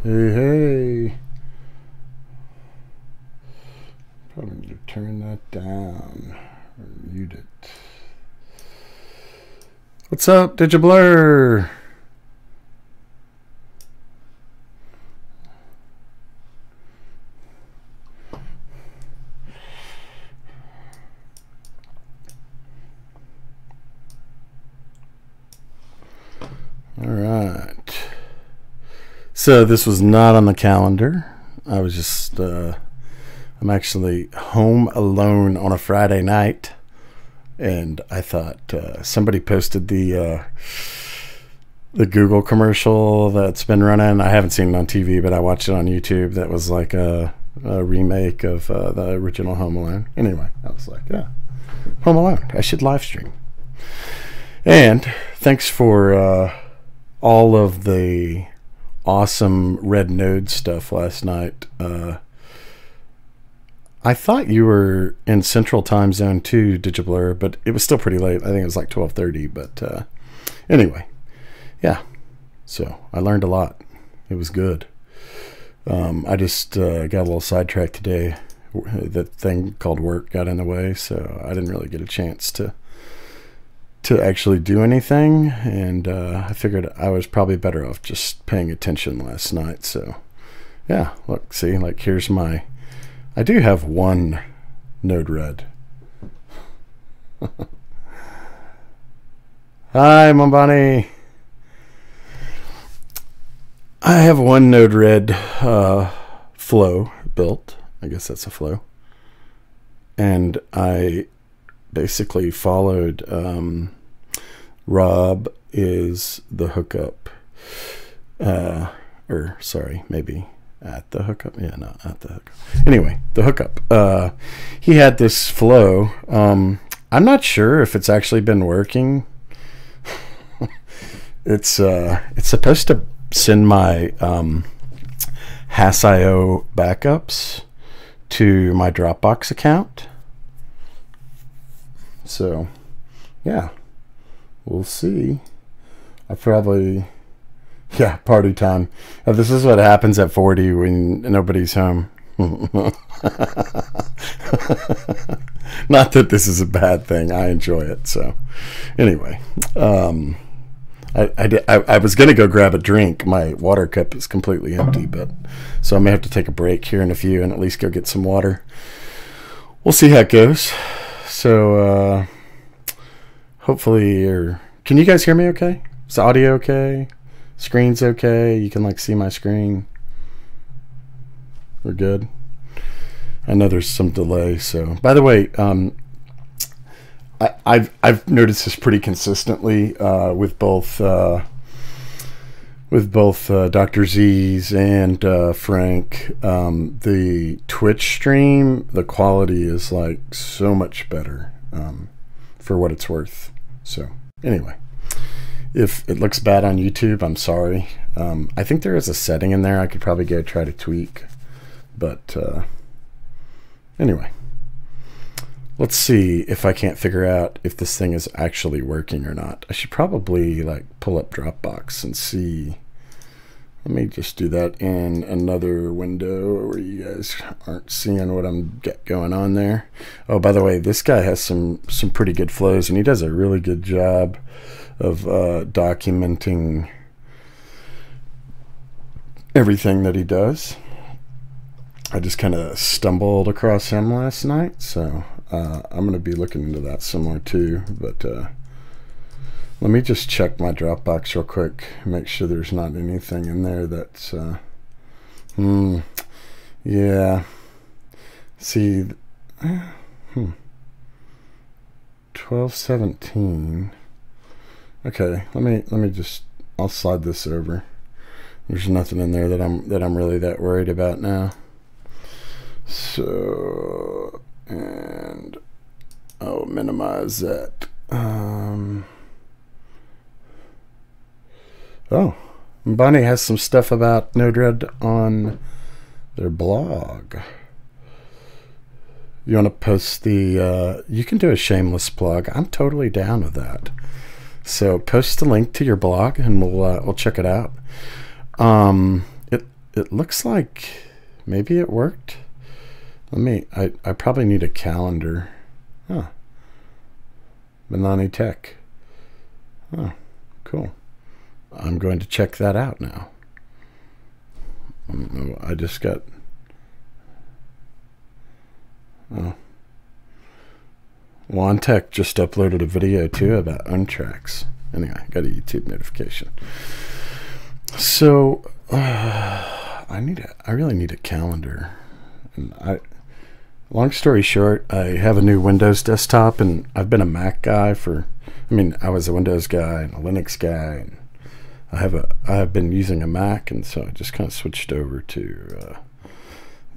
Hey, hey. Probably need to turn that down or mute it. What's up, Digiblur? All right. So this was not on the calendar. I was just, I'm actually home alone on a Friday night. And I thought somebody posted the Google commercial that's been running. I haven't seen it on TV, but I watched it on YouTube. That was like a remake of the original Home Alone. Anyway, I was like, yeah, Home Alone. I should live stream. And thanks for all of the awesome Red Node stuff last night. I thought you were in Central Time Zone too, Digiblur, but it was still pretty late. I think it was like 12:30. But anyway, yeah. So I learned a lot. It was good. I just got a little sidetracked today. That thing called work got in the way, so I didn't really get a chance to actually do anything, and I figured I was probably better off just paying attention last night. So yeah, look, see, like here's my, I do have one Node-RED. Hi, Mambani. I have one Node-RED flow built. I guess that's a flow, and I basically followed Rob is the hookup, or sorry, maybe at the hookup. Yeah, no, at the hookup. Anyway, the hookup. He had this flow. I'm not sure if it's actually been working. It's supposed to send my Hass.io backups to my Dropbox account. So, yeah, we'll see. I probably, yeah, party time. This is what happens at 40 when nobody's home. Not that this is a bad thing. I enjoy it. So, anyway, I was going to go grab a drink. My water cup is completely empty, but so I may have to take a break here in a few and at least go get some water. We'll see how it goes. So, hopefully, can you guys hear me okay? Is the audio okay? Screen's okay? You can like see my screen? We're good? I know there's some delay, so. By the way, I've noticed this pretty consistently with both Dr. Z's and Frank. The Twitch stream, the quality is like so much better for what it's worth. So anyway, if it looks bad on YouTube, I'm sorry. I think there is a setting in there I could probably go try to tweak, but anyway, let's see if I can't figure out if this thing is actually working or not. I should probably like pull up Dropbox and see. Let me just do that in another window where you guys aren't seeing what I'm got going on there. Oh, by the way, this guy has some pretty good flows, and he does a really good job of documenting everything that he does. I just kind of stumbled across him last night, so I'm going to be looking into that some more too. But let me just check my Dropbox real quick, make sure there's not anything in there that's, yeah. See, 1217. Okay, let me just, I'll slide this over. There's nothing in there that I'm really that worried about now. So, and I'll minimize that. Oh, Bonnie has some stuff about Node-RED on their blog. You want to post the, you can do a shameless plug. I'm totally down with that. So post the link to your blog and we'll check it out. it looks like maybe it worked. I probably need a calendar. Huh. Benani Tech. Oh, cool. I'm going to check that out now. I just got... Oh. Tech just uploaded a video too about untracks. Anyway, I got a YouTube notification. So I really need a calendar. And long story short, I have a new Windows desktop, and I've been a Mac guy I was a Windows guy and a Linux guy, and I have been using a Mac, and so I just kind of switched over to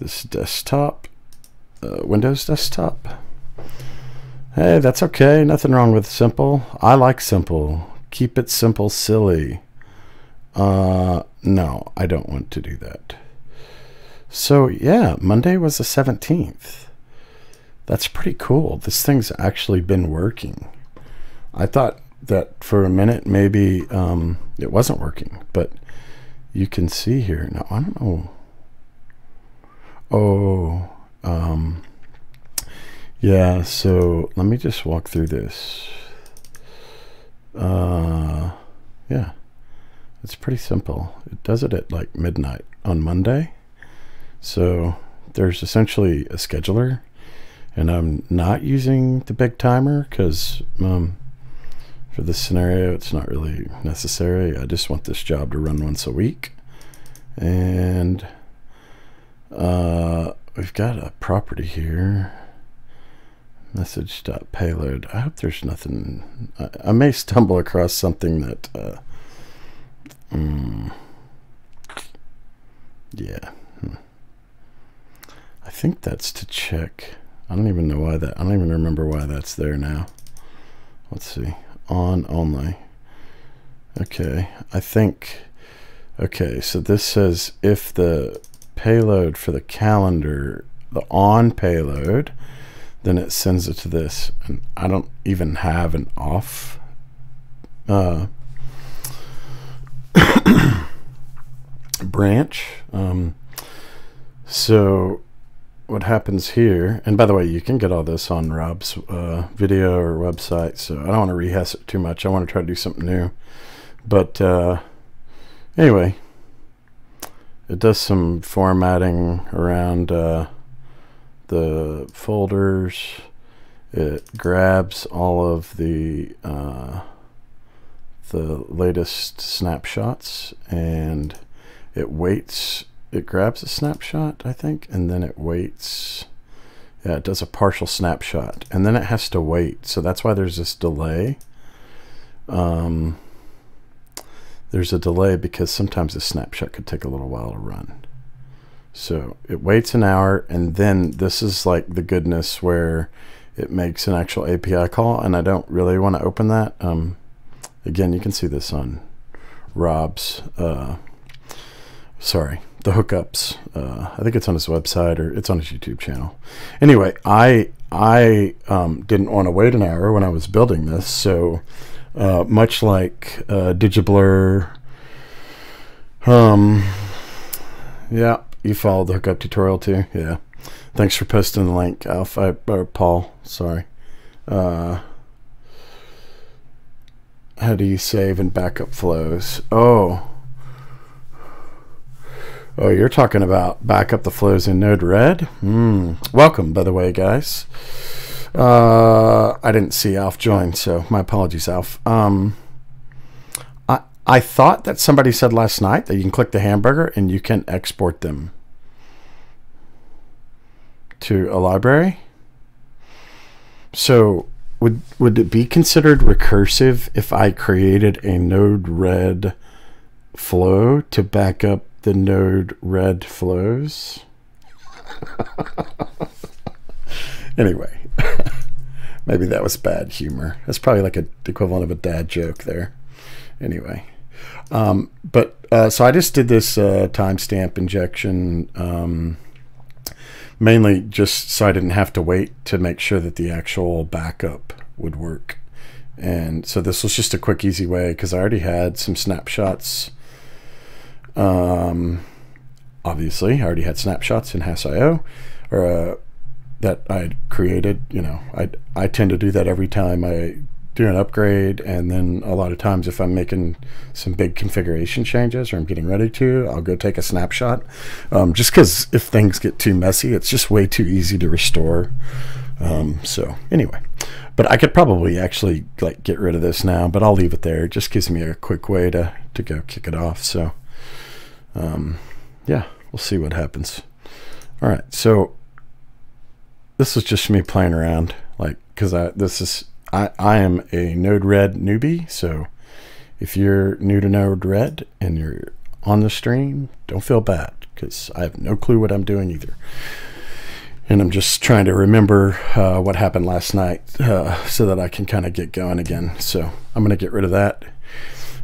this desktop, Windows desktop. Hey, that's okay. Nothing wrong with simple. I like simple. Keep it simple, silly. No, I don't want to do that. So yeah, Monday was the 17th. That's pretty cool. This thing's actually been working. I thought that for a minute maybe it wasn't working, but you can see here. Now, I don't know. Oh, yeah, so let me just walk through this. Yeah, it's pretty simple. It does it at like midnight on Monday. So there's essentially a scheduler, and I'm not using the big timer because for this scenario it's not really necessary. I just want this job to run once a week. And we've got a property here, message.payload. I hope there's nothing. I may stumble across something that yeah, I think that's to check. I don't even know why that, I don't even remember why that's there now. Let's see, on only. Okay, I think, okay, so this says if the payload for the calendar, the on payload, then it sends it to this, and I don't even have an off branch. So what happens here, and by the way, you can get all this on Rob's video or website, so I don't want to rehash it too much. I want to try to do something new. But anyway, it does some formatting around the folders. It grabs all of the latest snapshots, and it waits. It grabs a snapshot, I think, and then it waits. Yeah, it does a partial snapshot, and then it has to wait. So that's why there's this delay. There's a delay because sometimes a snapshot could take a little while to run. So it waits an hour, and then this is like the goodness where it makes an actual API call, and I don't really want to open that. Again, you can see this on Rob's, sorry, the hookups. I think it's on his website, or it's on his YouTube channel. Anyway, I didn't want to wait an hour when I was building this, so much like Digiblur, yeah, you followed the hookup tutorial too. Yeah, thanks for posting the link, Alpha, or Paul. Sorry. How do you save and backup flows? Oh, you're talking about backup the flows in Node-RED? Welcome, by the way, guys. I didn't see Alf join, so my apologies, Alf. I thought that somebody said last night that you can click the hamburger and you can export them to a library. So would it be considered recursive if I created a Node-RED flow to back up the Node-RED flows? Anyway, maybe that was bad humor. That's probably like the equivalent of a dad joke there. Anyway, so I just did this timestamp injection mainly just so I didn't have to wait to make sure that the actual backup would work. And so this was just a quick, easy way because I already had some snapshots. obviously I already had snapshots in Hass.io, or that I had created. You know, I tend to do that every time I do an upgrade, and then a lot of times if I'm making some big configuration changes or I'm getting ready to, I'll go take a snapshot, just because if things get too messy, it's just way too easy to restore. So anyway, but I could probably actually like get rid of this now, but I'll leave it there. It just gives me a quick way to go kick it off. So yeah, we'll see what happens. All right, so this is just me playing around, like, because I am a Node-RED newbie, so if you're new to Node-RED and you're on the stream, don't feel bad, because I have no clue what I'm doing either. And I'm just trying to remember what happened last night so that I can kind of get going again. So I'm going to get rid of that,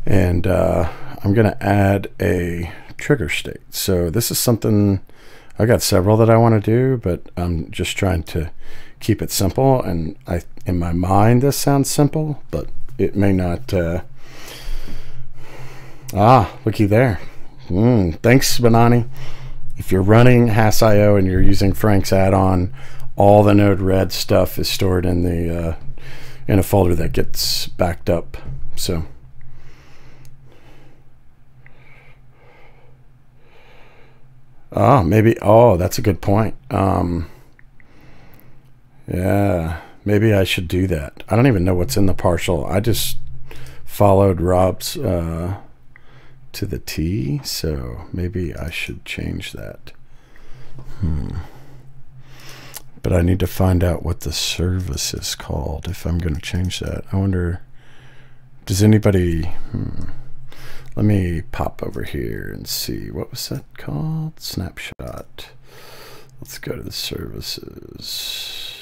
and I'm going to add a trigger state. So this is something, I got several that I want to do, but I'm just trying to keep it simple, and in my mind this sounds simple, but it may not. Looky there. Thanks, Banani. If you're running Hass.io and you're using Frank's add-on, all the Node-RED stuff is stored in the in a folder that gets backed up. So maybe, that's a good point. Yeah, maybe I should do that. I don't even know what's in the partial. I just followed Rob's to the T, so maybe I should change that. But I need to find out what the service is called if I'm going to change that. I wonder, does anybody... Let me pop over here and see. What was that called? Snapshot. Let's go to the services.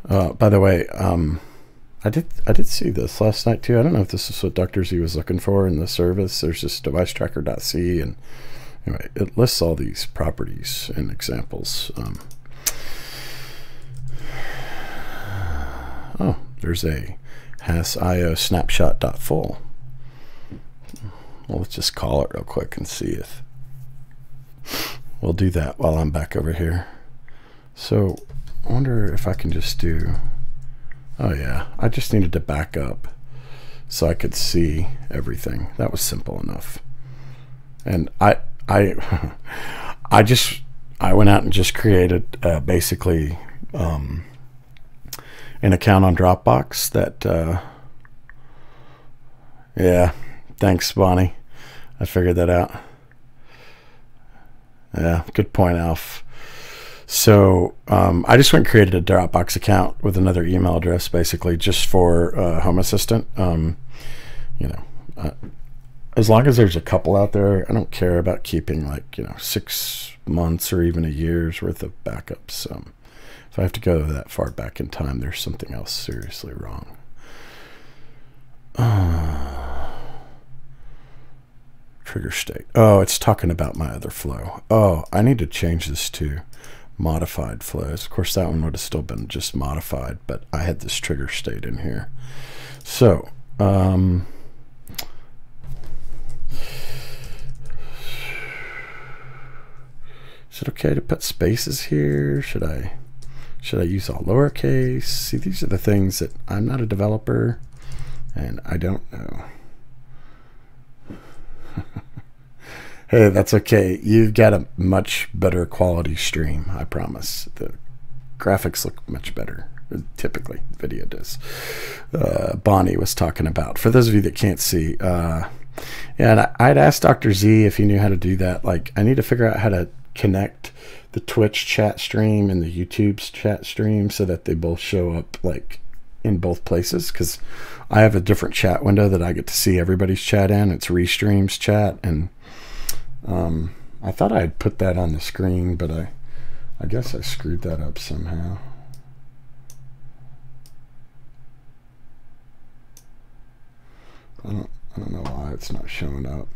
By the way, I did see this last night too. I don't know if this is what Dr. Z was looking for in the service. There's this device tracker.c, and anyway, it lists all these properties and examples. There's a Hass.io snapshot.full. Well, let's just call it real quick and see if we'll do that while I'm back over here. So I wonder if I can just do, oh yeah, I just needed to back up so I could see everything. That was simple enough. And I went out and just created basically an account on Dropbox that yeah, thanks Bonnie, I figured that out. Yeah, good point, Alf. So I just went and created a Dropbox account with another email address, basically just for Home Assistant. You know, as long as there's a couple out there, I don't care about keeping, like, 6 months or even a year's worth of backups. If I have to go that far back in time, there's something else seriously wrong. Trigger state. Oh, it's talking about my other flow. Oh, I need to change this to modified flows. Of course, that one would have still been just modified, but I had this trigger state in here. So, is it okay to put spaces here? Should I use all lowercase? See, these are the things that I'm not a developer and I don't know. Hey, that's okay. You've got a much better quality stream, I promise. The graphics look much better. Typically, video does. Bonnie was talking about. For those of you that can't see, and I'd asked Dr. Z if he knew how to do that. Like, I need to figure out how to connect the Twitch chat stream and the YouTube's chat stream so that they both show up, like, in both places, because I have a different chat window that I get to see everybody's chat in. It's Restream's chat, and I thought I had put that on the screen, but I guess I screwed that up somehow. I don't know why it's not showing up.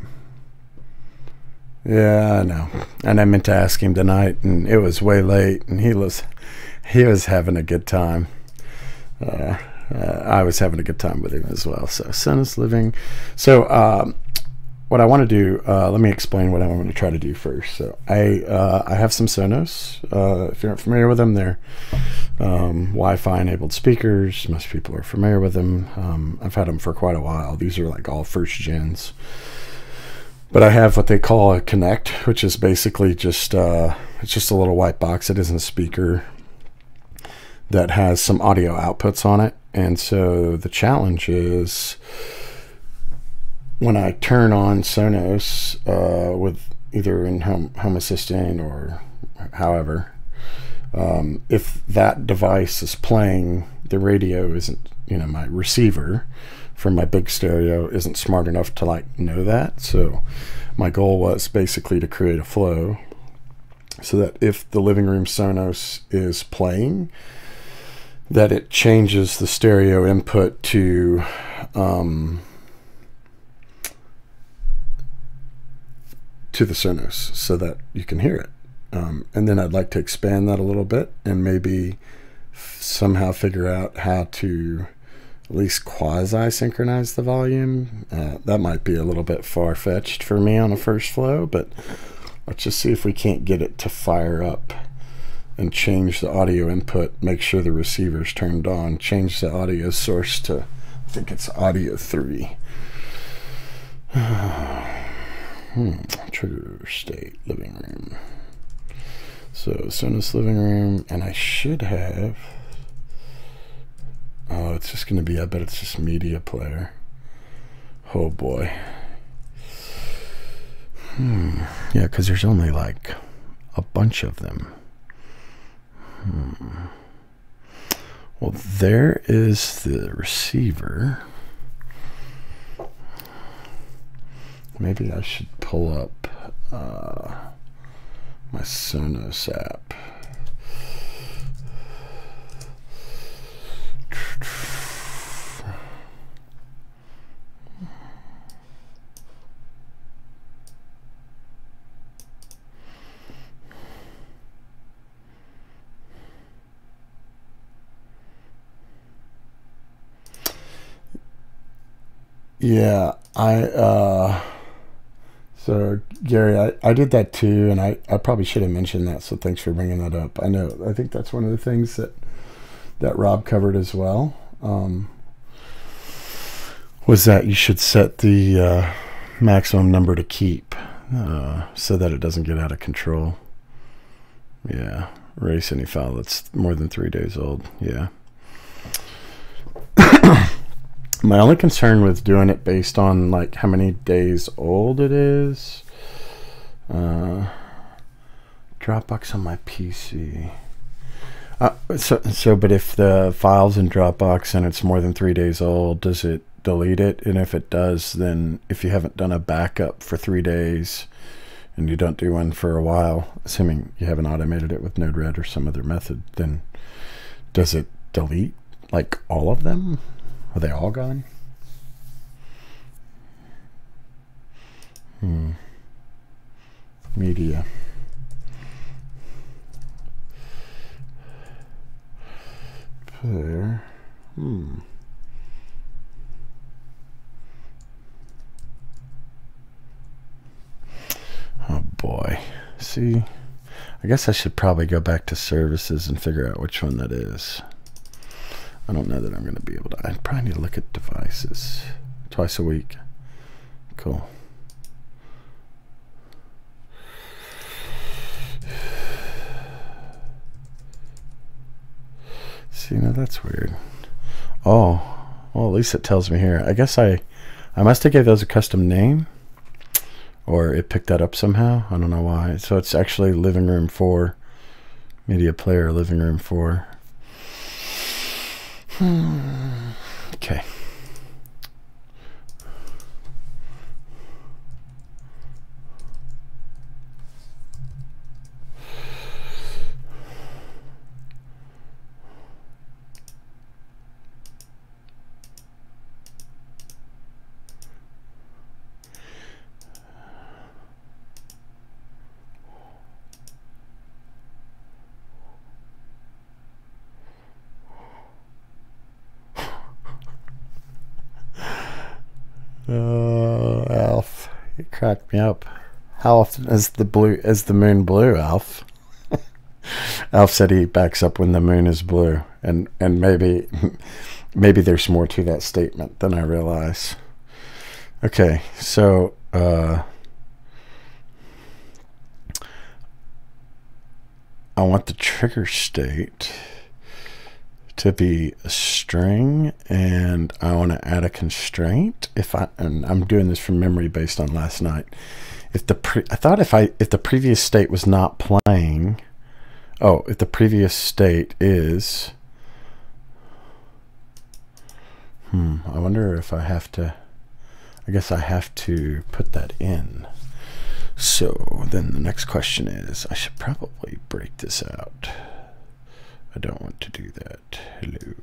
Yeah, I know. And I meant to ask him tonight, and it was way late, and he was having a good time. I was having a good time with him as well. So son is living. So what I want to do, let me explain what I want to try to do first. So I have some Sonos. If you're not familiar with them, they're Wi-Fi enabled speakers. Most people are familiar with them. I've had them for quite a while. These are like all first gens. But I have what they call a Connect, which is basically just it's just a little white box. It isn't a speaker that has some audio outputs on it. And so the challenge is, when I turn on Sonos with either in Home Assistant or however, if that device is playing, the radio isn't, my receiver from my big stereo isn't smart enough to like know that. So my goal was basically to create a flow so that if the living room Sonos is playing, that it changes the stereo input to the Sonos so that you can hear it. And then I'd like to expand that a little bit and maybe somehow figure out how to at least quasi-synchronize the volume. That might be a little bit far-fetched for me on a first flow, but let's just see if we can't get it to fire up and change the audio input, make sure the receiver's turned on, change the audio source to, I think it's audio 3. Trigger state, living room. So Sonos living room, and I should have, oh, it's just going to be, I bet it's just media player. Oh boy. Yeah, because there's only like a bunch of them. Well, there is the receiver. Maybe I should pull up my Sonos app. Yeah, so Gary, I did that too, and I probably should have mentioned that, so thanks for bringing that up. I think that's one of the things that Rob covered as well, was that you should set the maximum number to keep so that it doesn't get out of control. Yeah, erase any file that's more than 3 days old. Yeah. My only concern with doing it based on like how many days old it is, Dropbox on my PC. But if the file's in Dropbox and it's more than 3 days old, does it delete it? And if it does, then if you haven't done a backup for 3 days and you don't do one for a while, assuming you haven't automated it with Node-RED or some other method, then does it delete like all of them? Are they all gone? Media. Player. Oh boy. See, I guess I should probably go back to services and figure out which one that is. I don't know that I'm going to be able to. I probably need to look at devices twice a week. Cool. See, now that's weird. Oh, well, at least it tells me here. I guess I must have gave those a custom name, or it picked that up somehow. I don't know why. So it's actually living room 4, media player, living room 4. Okay. Alf, cracked me up. How often is the moon blue, Alf? Alf said he backs up when the moon is blue, and maybe there's more to that statement than I realize. Okay, so I want the trigger state to be a string, and I want to add a constraint. And I'm doing this from memory based on last night. If the previous state was not playing, if the previous state is, I wonder if I have to. I guess I have to put that in. So then the next question is, I should probably break this out. I don't want to do that. Hello.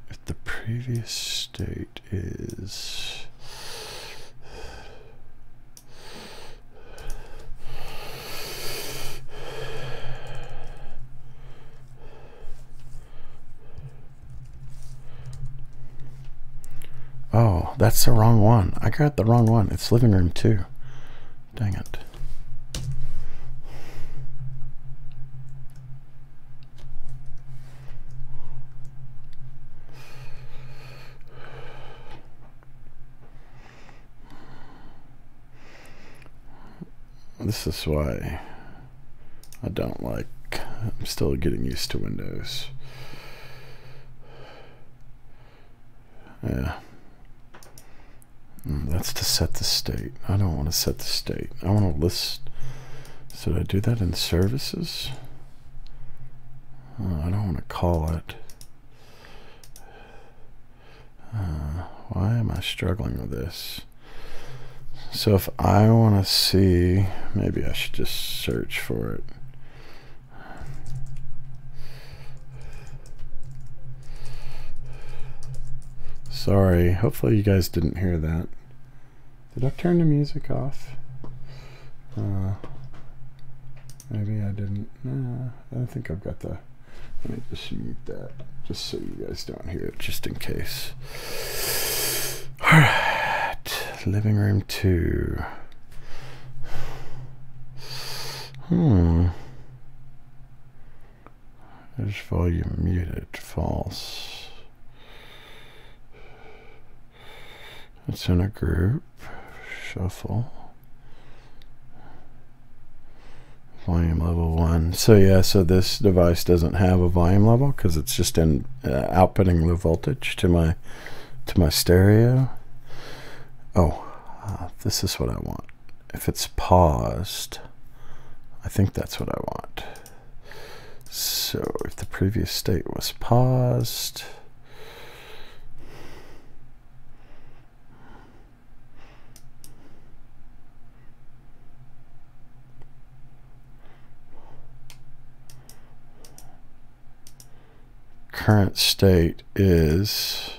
If the previous state is oh, that's the wrong one. I got the wrong one. It's living room 2. Dang it. This is why I don't like, I'm still getting used to Windows. Yeah. That's to set the state. I don't want to set the state. I want to list. Should I do that in services? I don't want to call it. Why am I struggling with this? So if I want to see, maybe I should just search for it. Sorry, hopefully you guys didn't hear that. Did I turn the music off? Maybe I didn't. I think I've got the, let me just mute that, just so you guys don't hear it, just in case. Alright, living room 2. There's volume muted, false. It's in a group. Shuffle. Volume level 1. So yeah, so this device doesn't have a volume level because it's just in outputting low voltage to my stereo. This is what I want. If it's paused, I think that's what I want. So if the previous state was paused, current state is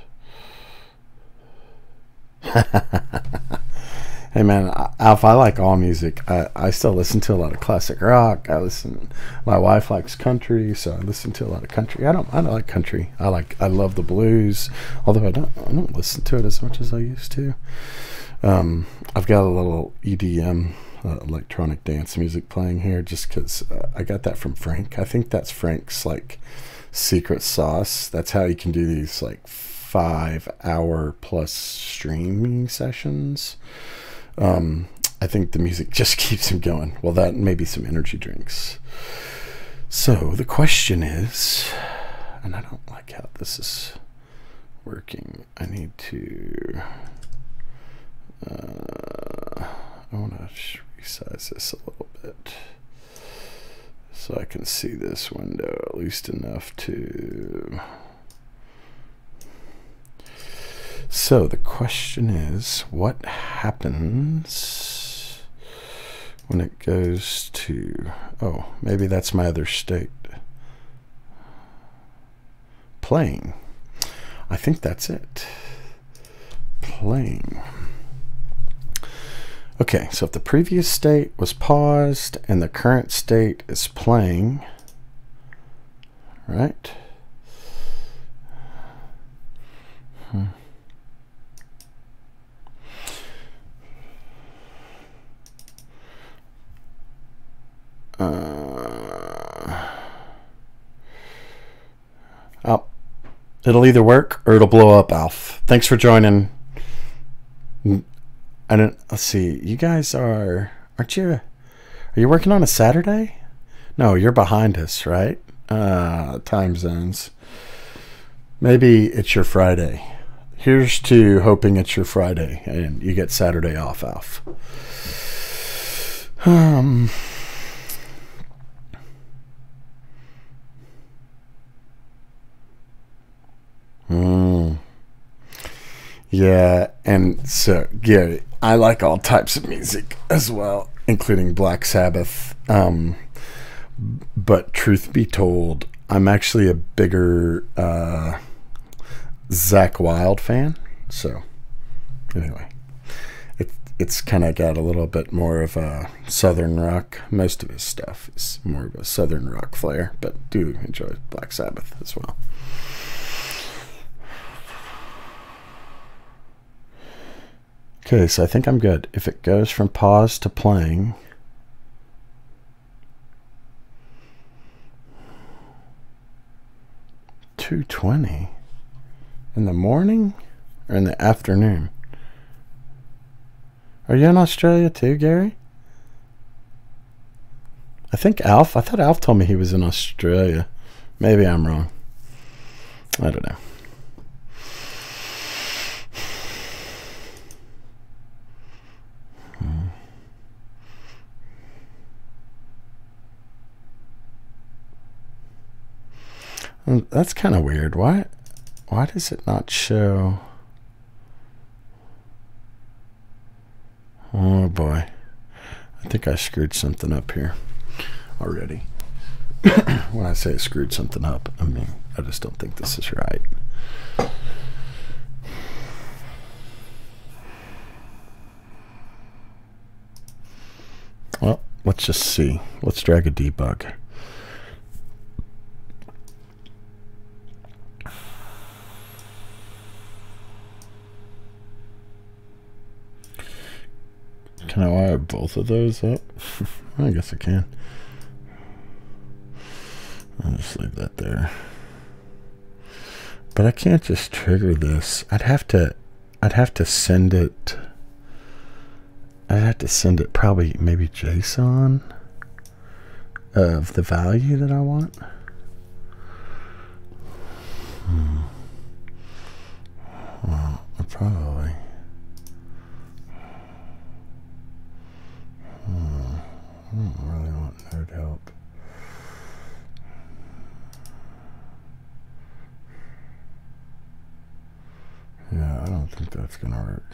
hey man, Alf, I like all music. I still listen to a lot of classic rock. My wife likes country, so I listen to a lot of country. I don't like country. I love the blues, although I don't listen to it as much as I used to. I've got a little EDM, electronic dance music playing here just because I got that from Frank. I think that's Frank's like secret sauce. That's how you can do these like 5-hour plus streaming sessions. I think the music just keeps him going. Well, that and maybe some energy drinks. So the question is, and I don't like how this is working. I need to I want to resize this a little bit so I can see this window at least enough to. So the question is, what happens when it goes to, maybe that's my other state. Playing. I think that's it. Playing. Okay, so if the previous state was paused and the current state is playing, right? It'll either work or it'll blow up, Alf. Thanks for joining. Let's see. You guys aren't you? Are you working on a Saturday? No, you're behind us, right? Time zones. Maybe it's your Friday. Here's to hoping it's your Friday and you get Saturday off, Alf. Yeah, and so Gary, I like all types of music as well, including Black Sabbath. But truth be told, I'm actually a bigger Zakk Wylde fan. So anyway, it's kind of got a little bit more of a southern rock. Most of his stuff is more of a southern rock flair, but do enjoy Black Sabbath as well. Okay, so I think I'm good. If it goes from pause to playing, $2.20 in the morning or in the afternoon? Are you in Australia too, Gary? I thought Alf told me he was in Australia. Maybe I'm wrong. I don't know. That's kind of weird. Why does it not show? Oh boy. I think I screwed something up here already. When I say I screwed something up, I mean, I just don't think this is right. Well, let's just see. Let's drag a debug. Can I wire both of those up? I guess I can. I'll just leave that there. But I can't just trigger this. I'd have to send it. I'd have to send it probably maybe JSON of the value that I want. Well, I probably. I don't really want node help. Yeah, I don't think that's gonna work.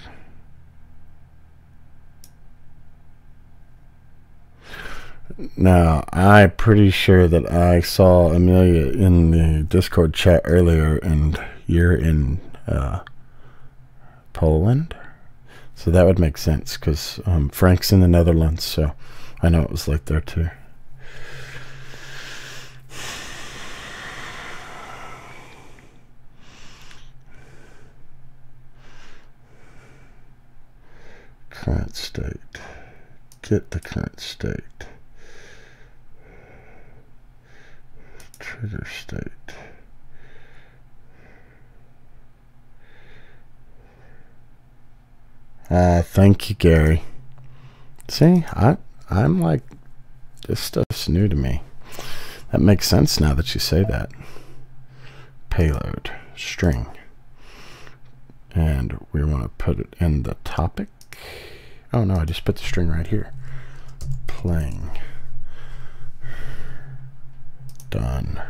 Now, I'm pretty sure that I saw Amelia in the Discord chat earlier, and you're in Poland. So that would make sense, because Frank's in the Netherlands, so I know it was like there too. Current state. Get the current state. Trigger state. Thank you, Gary. See, I'm like, this stuff's new to me. That makes sense now that you say that. Payload, string. And we want to put it in the topic. Oh no, I just put the string right here. Playing. Done.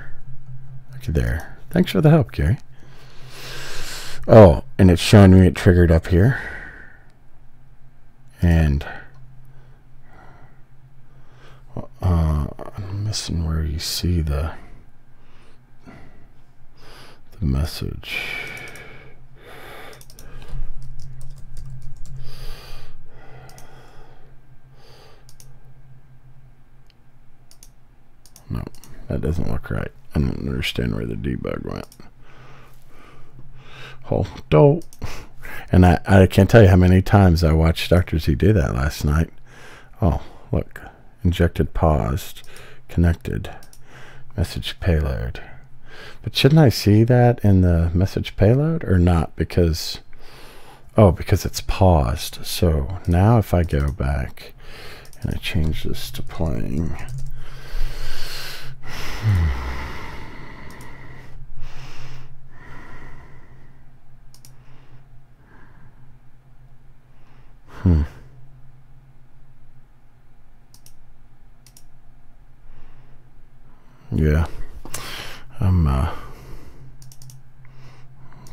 Okay, there. Thanks for the help, Gary. Oh, and it's showing me it triggered up here. And I'm missing where you see the message. No, that doesn't look right. I don't understand where the debug went. Hold on. And I can't tell you how many times I watched Dr. Z do that last night. Oh, look. Injected, paused, connected, message payload. But shouldn't I see that in the message payload or not? Because, oh, because it's paused. So now if I go back and I change this to playing. Yeah. I'm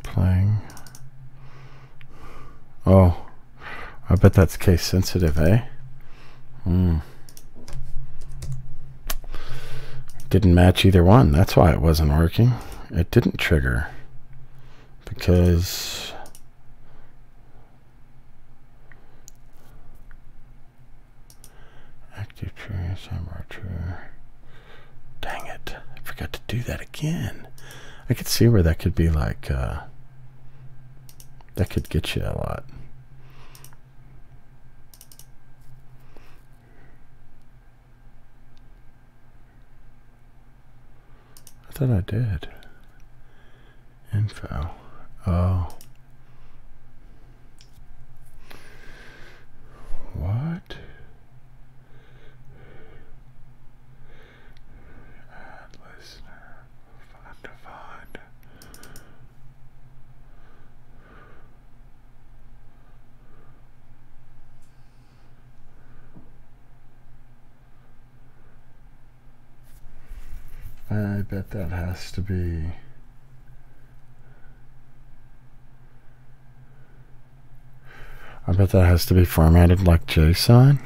playing. Oh, I bet that's case sensitive, eh? Didn't match either one. That's why it wasn't working. It didn't trigger because active true, sidebar true. Dang it. I forgot to do that again. I could see where that could be like, that could get you a lot. I thought I did. Info. Oh. What? Add listener. Find to find. I bet that has to be. I bet that has to be formatted like JSON.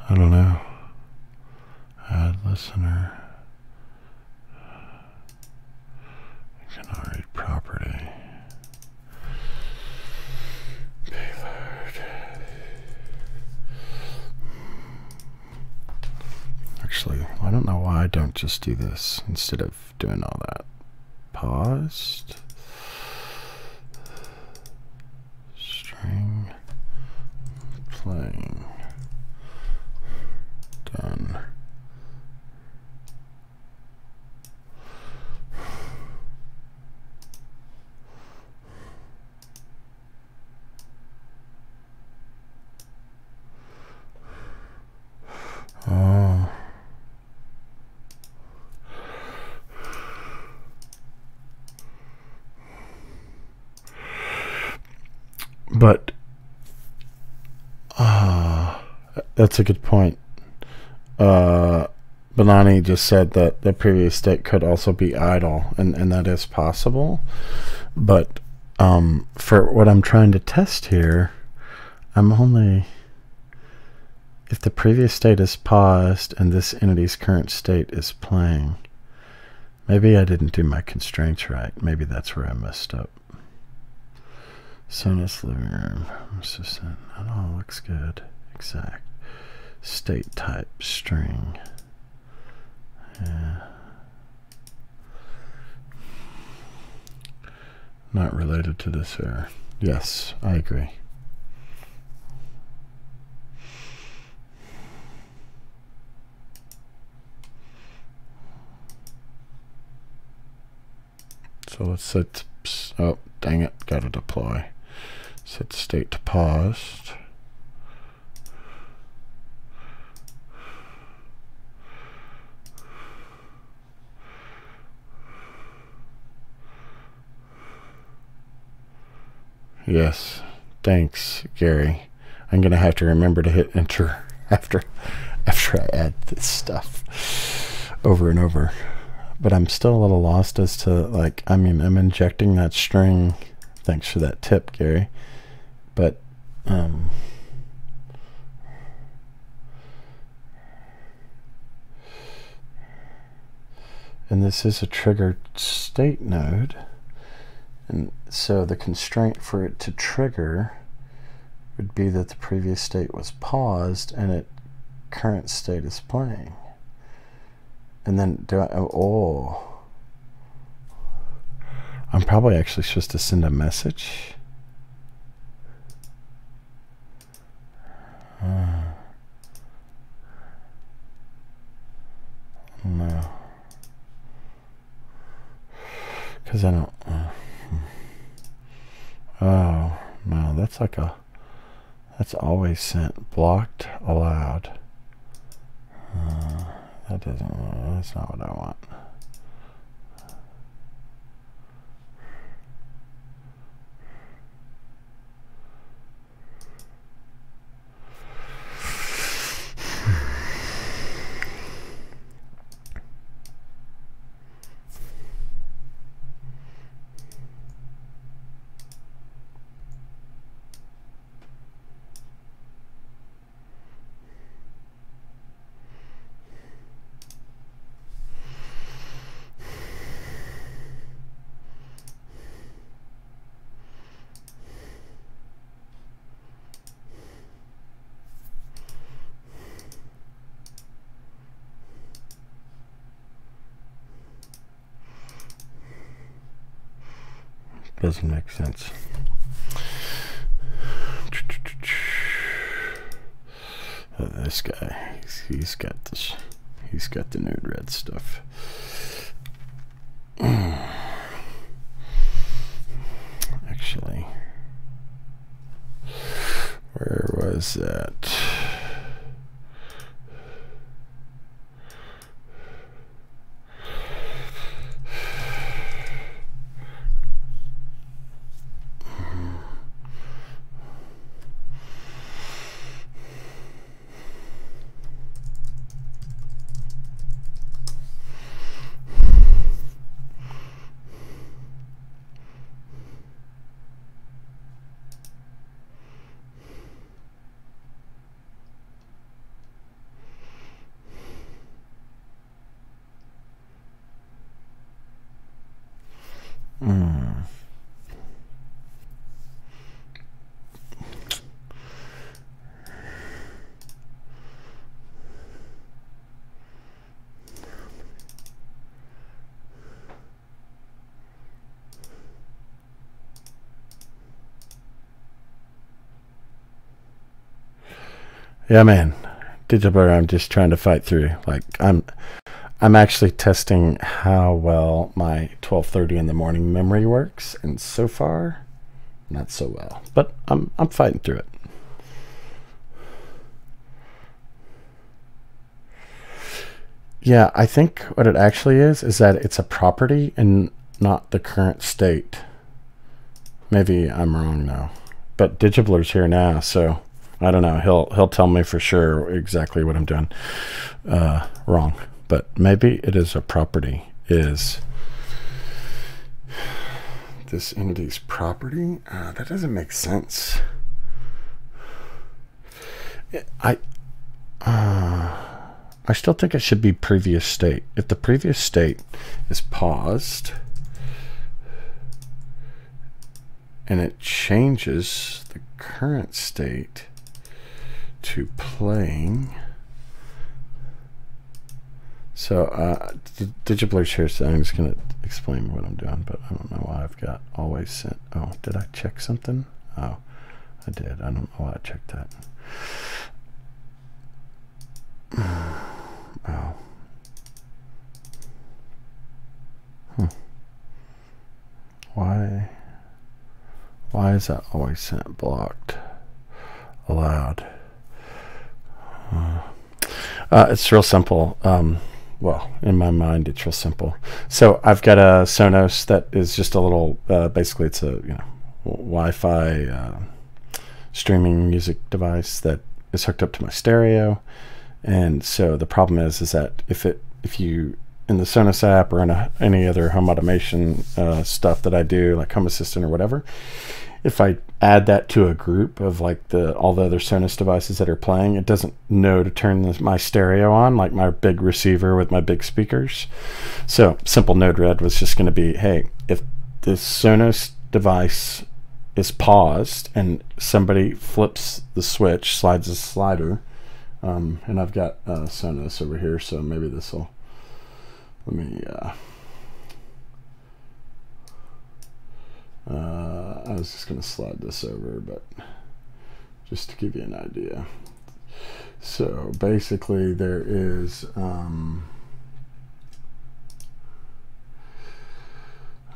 I don't know. Add listener. Cannot read property. Payload. Actually, I don't know why I don't just do this instead of doing all that. Paused. String. Playing. Done. Oh. But that's a good point. Banani just said that the previous state could also be idle, and that is possible. But for what I'm trying to test here, I'm only, if the previous state is paused and this entity's current state is playing, maybe I didn't do my constraints right. Maybe that's where I messed up. Sonus living room assistant. That all looks good. Exact. State type string. Yeah. Not related to this error. Yes, I agree. So let's set, oh, dang it, gotta deploy. Set state to paused. Yes, thanks, Gary. I'm gonna have to remember to hit enter after I add this stuff over and over. But I'm still a little lost as to, like, I mean, I'm injecting that string. Thanks for that tip, Gary. But and this is a triggered state node. And so the constraint for it to trigger would be that the previous state was paused and its current state is playing. And then do I, oh, I'm probably actually supposed to send a message. No. because I don't. Oh no, that's like a. That's always sent. Blocked. Allowed. That doesn't. That's not what I want. Doesn't make sense. Oh, this guy, he's got this. He's got the Node red stuff. Actually, where was that? Yeah, man. Digital, I'm just trying to fight through. Like I'm actually testing how well my 12:30 in the morning memory works, and so far, not so well. But I'm fighting through it. Yeah, I think what it actually is that it's a property and not the current state. Maybe I'm wrong though. But Digibler's here now, so I don't know. He'll tell me for sure exactly what I'm doing wrong. But maybe it is a property. Is this entity's property? That doesn't make sense. I still think it should be previous state. If the previous state is paused and it changes the current state to playing. So Digibler's here, so I'm just going to explain what I'm doing, but I don't know why I've got always sent. Oh, did I check something? Oh, I did. I don't know why I checked that. Oh. Why is that always sent blocked? Allowed. It's real simple. Well, in my mind, it's real simple. So I've got a Sonos that is just a little. Basically, it's a Wi-Fi streaming music device that is hooked up to my stereo. And so the problem is that if you in the Sonos app or in any other home automation stuff that I do, like Home Assistant or whatever, if I add that to a group of like all the other Sonos devices that are playing, it doesn't know to turn my stereo on, like my big receiver with my big speakers. So simple node red was just going to be, hey, if the Sonos device is paused and somebody flips the switch, slides the slider, and I've got Sonos over here, so maybe this will, let me, I was just going to slide this over, but just to give you an idea. So basically there is,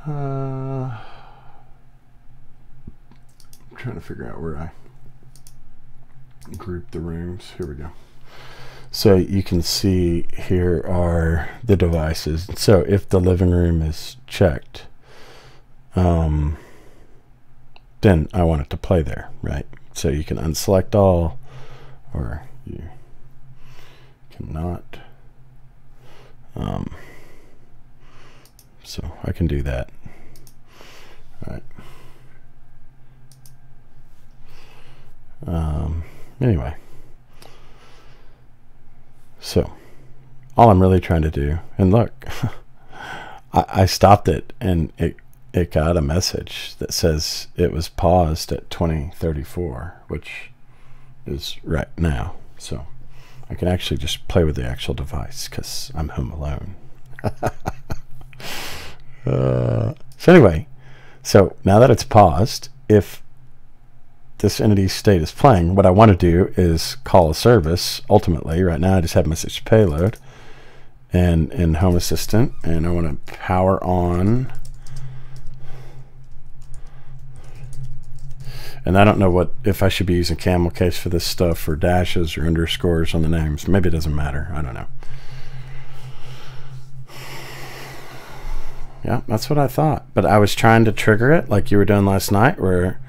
I'm trying to figure out where I group the rooms. Here we go. So you can see here are the devices. So if the living room is checked, then I want it to play there, right? So you can unselect all, or you cannot. So I can do that. All right. Anyway. So all I'm really trying to do, and look, I stopped it and it got a message that says it was paused at 2034, which is right now. So I can actually just play with the actual device because I'm home alone. So anyway, so now that it's paused, if this entity state is playing, what I want to do is call a service. Ultimately, right now I just have message payload and in Home Assistant, and I want to power on. And I don't know what if I should be using camel case for this stuff or dashes or underscores on the names. Maybe it doesn't matter. I don't know. Yeah, that's what I thought. But I was trying to trigger it like you were doing last night, where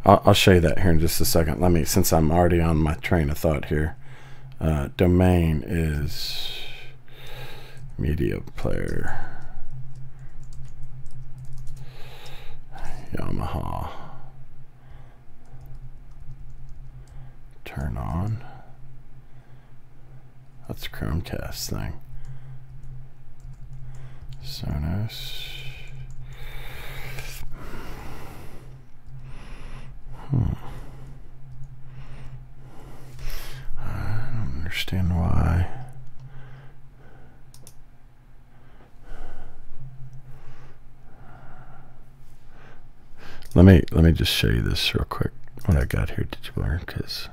I'll show you that here in just a second. Let me, since I'm already on my train of thought here. Domain is media player. Yamaha. Turn on. That's Chromecast thing. Sonos. I don't understand why. Let me just show you this real quick. What I got here, did you learn? Because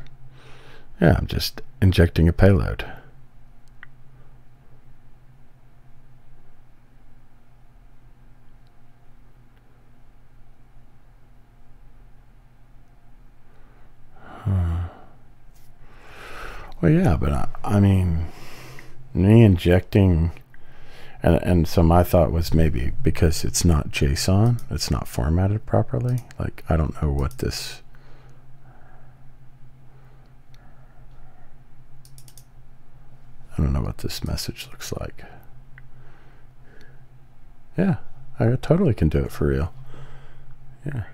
yeah, I'm just injecting a payload. Well, yeah, but I mean, me injecting, and so my thought was maybe because it's not JSON, it's not formatted properly. Like, I don't know what this. I don't know what this message looks like. Yeah, I totally can do it for real. Yeah.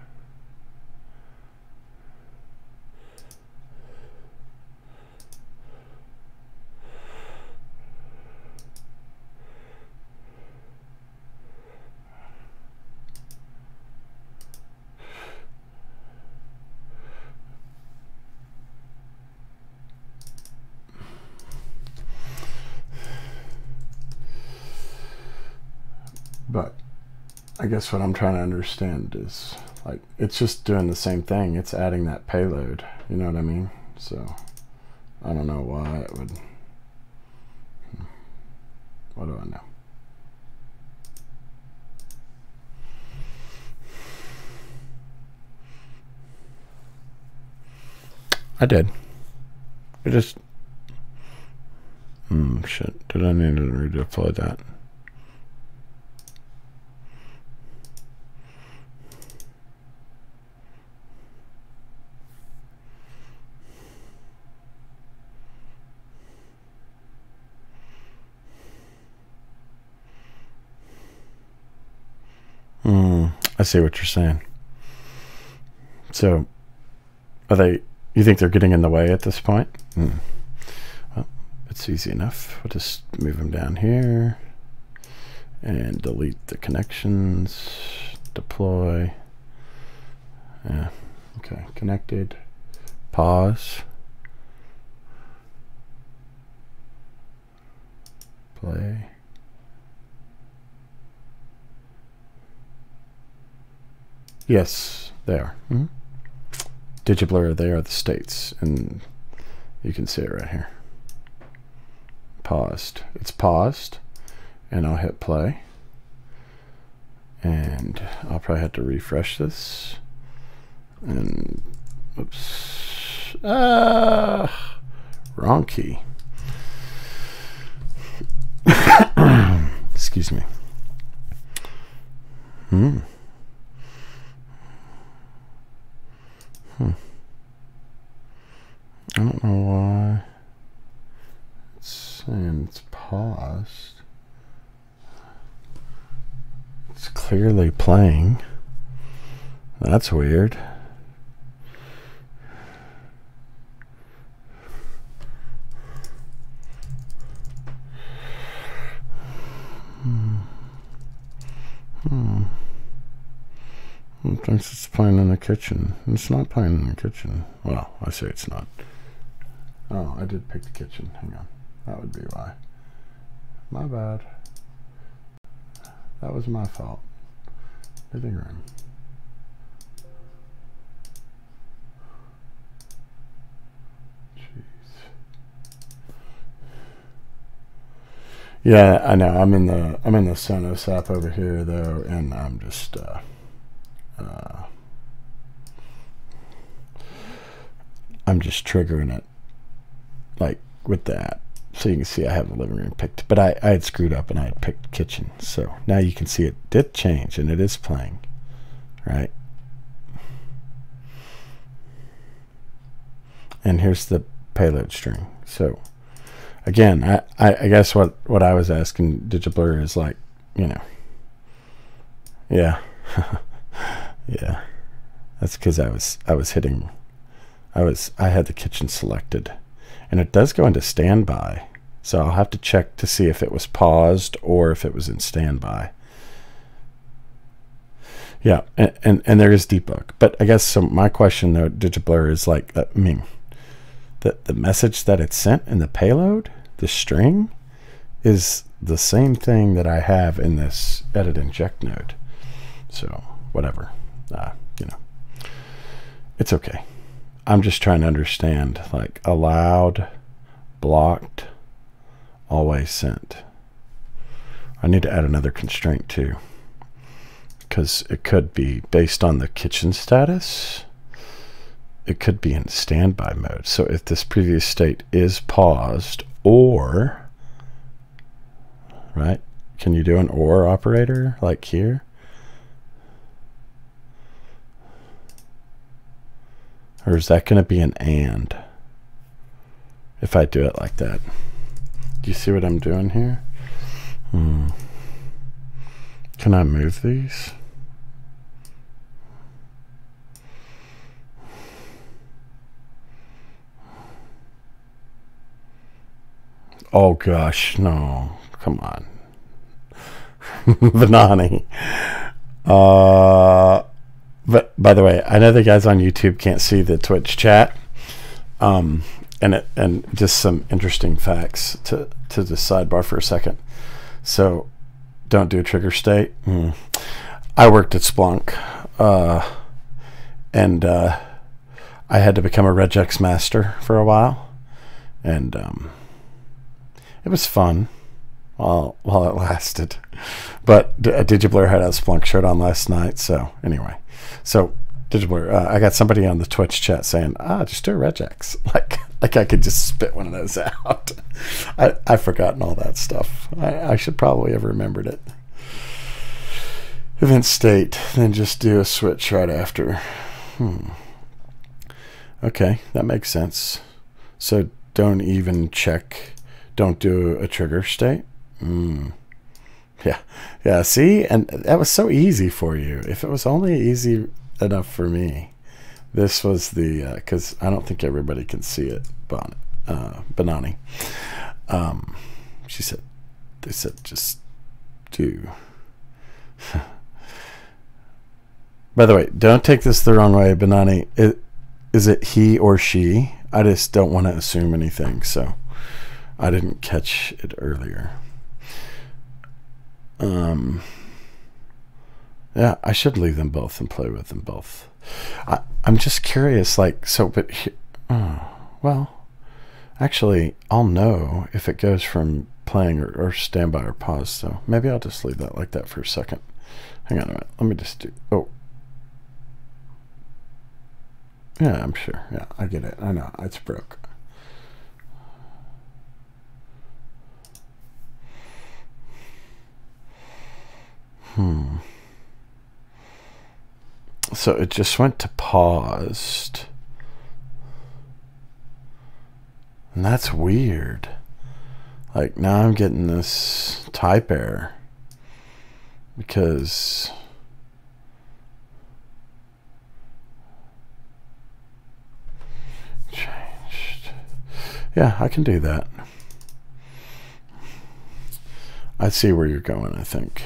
But I guess what I'm trying to understand is, like, it's just doing the same thing. It's adding that payload. You know what I mean? So I don't know why it would. What do I know? I did. It just. Shit. Did I need to redeploy that? I see what you're saying. So, are they? You think they're getting in the way at this point? Well, it's easy enough. We'll just move them down here and delete the connections. Deploy. Yeah. Okay. Connected. Pause. Play. Yes, they are. Digiblur, they are the states, and you can see it right here. Paused. It's paused, and I'll hit play. And I'll probably have to refresh this. And oops. Wrong key. Excuse me. I don't know why it's saying it's paused. It's clearly playing. That's weird. It thinks it's playing in the kitchen. It's not playing in the kitchen. Well, I say it's not. Oh, I did pick the kitchen. Hang on. That would be why. My bad. That was my fault. Living room. Jeez. Yeah, I know. I'm in the Sonos app over here though, and I'm just triggering it like with that. So you can see I have the living room picked, but I had screwed up and I had picked kitchen. So now you can see it did change and it is playing, right? And here's the payload string. So again, I guess what I was asking DigiBlur is like, you know, yeah, yeah, that's because I had the kitchen selected. And it does go into standby, so I'll have to check to see if it was paused or if it was in standby. Yeah, and there is debug. But I guess so my question though, DigiBlur, is like, I mean, the message that it sent in the payload, the string, is the same thing that I have in this edit inject node. So whatever, you know, it's okay. I'm just trying to understand, like, allowed, blocked, always sent. I need to add another constraint too, because it could be based on the kitchen status. It could be in standby mode. So if this previous state is paused, or, right? Can you do an or operator like here? Or is that going to be an and? If I do it like that. Do you see what I'm doing here? Can I move these? Oh gosh, no. Come on. Banani. But by the way, I know the guys on YouTube can't see the Twitch chat, and just some interesting facts to the sidebar for a second. So, don't do a trigger state. I worked at Splunk, and I had to become a regex master for a while, and it was fun while it lasted. But DigiBlur had a Splunk shirt on last night, so anyway. So DigiBlur, I got somebody on the Twitch chat saying, just do a regex. Like I could just spit one of those out. I've forgotten all that stuff. I should probably have remembered it. Event state, then just do a switch right after. Okay, that makes sense. So don't even check, don't do a trigger state. Yeah, see? And that was so easy for you. If it was only easy enough for me. This was the, because I don't think everybody can see it, Banani. They said just do. By the way, don't take this the wrong way, Banani. Is it he or she? I just don't want to assume anything, so I didn't catch it earlier. Yeah, I should leave them both and play with them both. I'm just curious, like, so, but, well, actually, I'll know if it goes from playing or standby or pause, so maybe I'll just leave that like that for a second. Hang on a minute. Let me just do. Oh. Yeah, I'm sure. Yeah, I get it. I know. It's broke. So it just went to paused. And that's weird. Like, now I'm getting this type error. Because changed. Yeah, I can do that. I see where you're going, I think.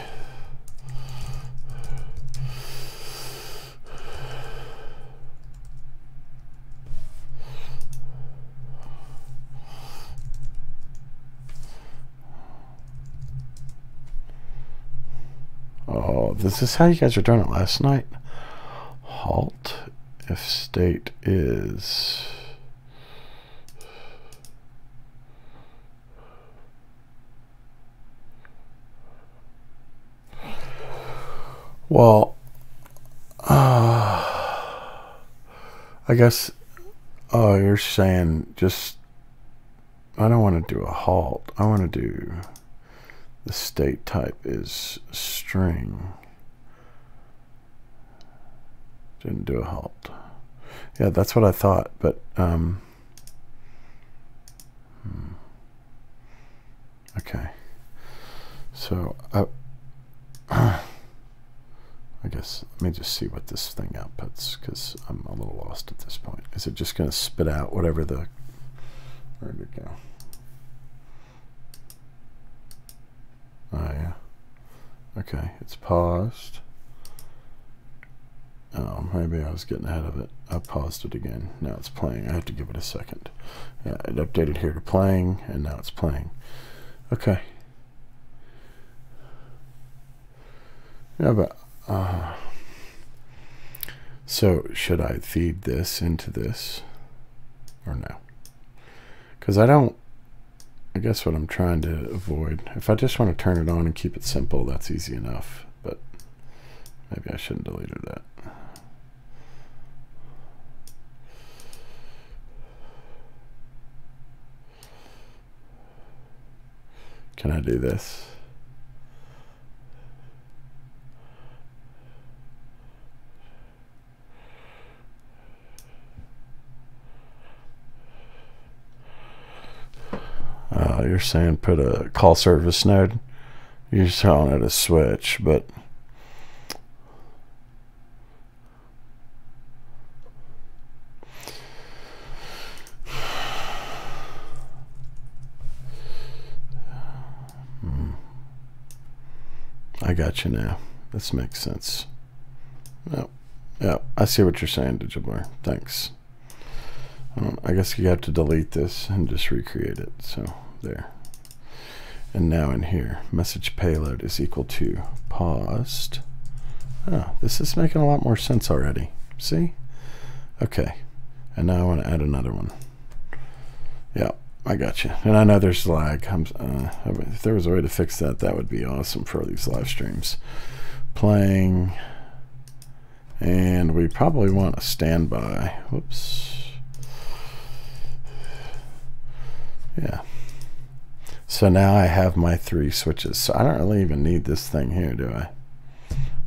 Oh, this is how you guys were doing it last night? Halt if state is... Well, I guess, oh, you're saying just, I don't want to do a halt. I want to do, the state type is string. Didn't do a halt. Yeah, that's what I thought, but, okay. So, I guess, let me just see what this thing outputs, because I'm a little lost at this point. Is it just going to spit out whatever the... Where'd it go? Oh, yeah. Okay, it's paused. Oh, maybe I was getting ahead of it. I paused it again. Now it's playing. I have to give it a second. Yeah, it updated here to playing, and now it's playing. Okay. Yeah, but... so should I feed this into this or no? Because I guess what I'm trying to avoid, if I just want to turn it on and keep it simple, that's easy enough, but maybe I shouldn't delete that. Can I do this? You're saying put a call service node. You're telling it a switch, but I got you now. This makes sense. Yep. Yep. I see what you're saying, Digiblur. Thanks. I guess you have to delete this and just recreate it. So there. And now in here, message payload is equal to paused. Oh, this is making a lot more sense already. See? Okay. And now I want to add another one. Yeah, I got you. And I know there's lag. If there was a way to fix that, that would be awesome for these live streams. Playing. And we probably want a standby. Whoops. Yeah. So now I have my 3 switches. So I don't really even need this thing here, do I?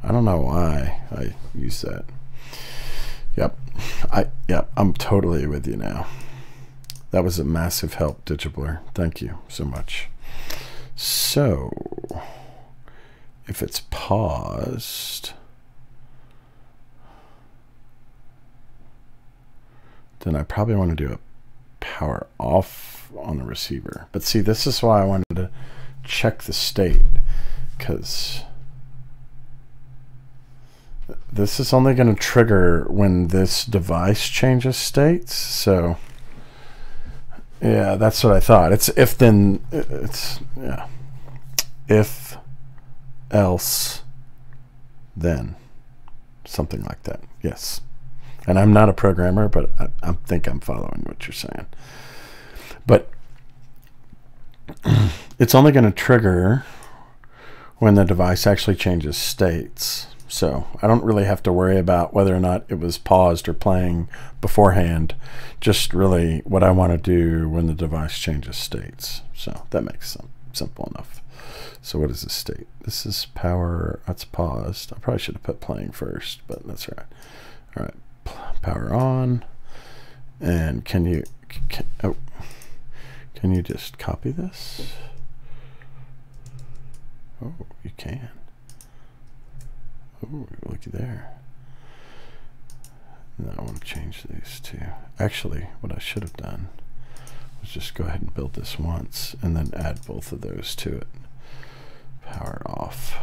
I don't know why I use that. Yep. I'm totally with you now. That was a massive help, Digiblur. Thank you so much. So if it's paused, then I probably want to do a power off on the receiver. But see, this is why I wanted to check the state, because this is only going to trigger when this device changes states. So yeah, that's what I thought. It's if then, it's, yeah, if else then, something like that. Yes. And I'm not a programmer, but I think I'm following what you're saying. But it's only going to trigger when the device actually changes states. So I don't really have to worry about whether or not it was paused or playing beforehand, just really what I want to do when the device changes states. So that makes sense. Simple enough. So what is this state? This is power. That's paused. I probably should have put playing first, but that's all right. All right, power on. And can you just copy this? Oh, you can. Oh, looky there. Now I want to change these two. Actually, what I should have done was just go ahead and build this once and then add both of those to it. Power off.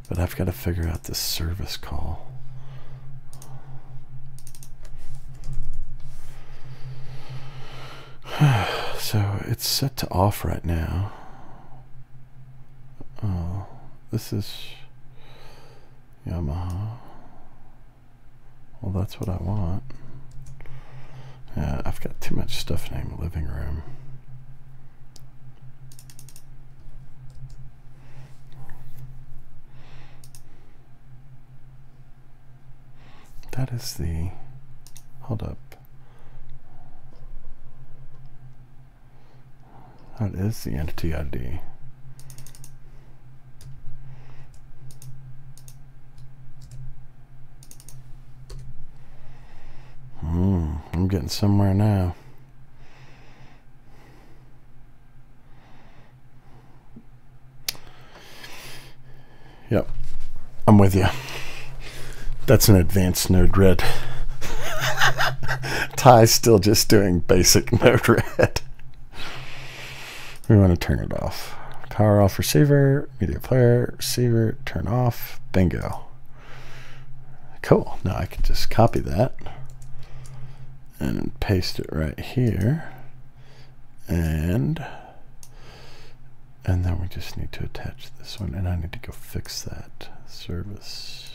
But I've got to figure out this service call. So it's set to off right now. Oh, this is Yamaha. Well, that's what I want. Yeah, I've got too much stuff named living room. That is the, hold up. That is the entity ID. I'm getting somewhere now. Yep, I'm with you. That's an advanced Node-RED. Ty's still just doing basic Node-RED. We want to turn it off. Power off receiver, media player, receiver, turn off, bingo. Cool, now I can just copy that and paste it right here. And then we just need to attach this one, and I need to go fix that service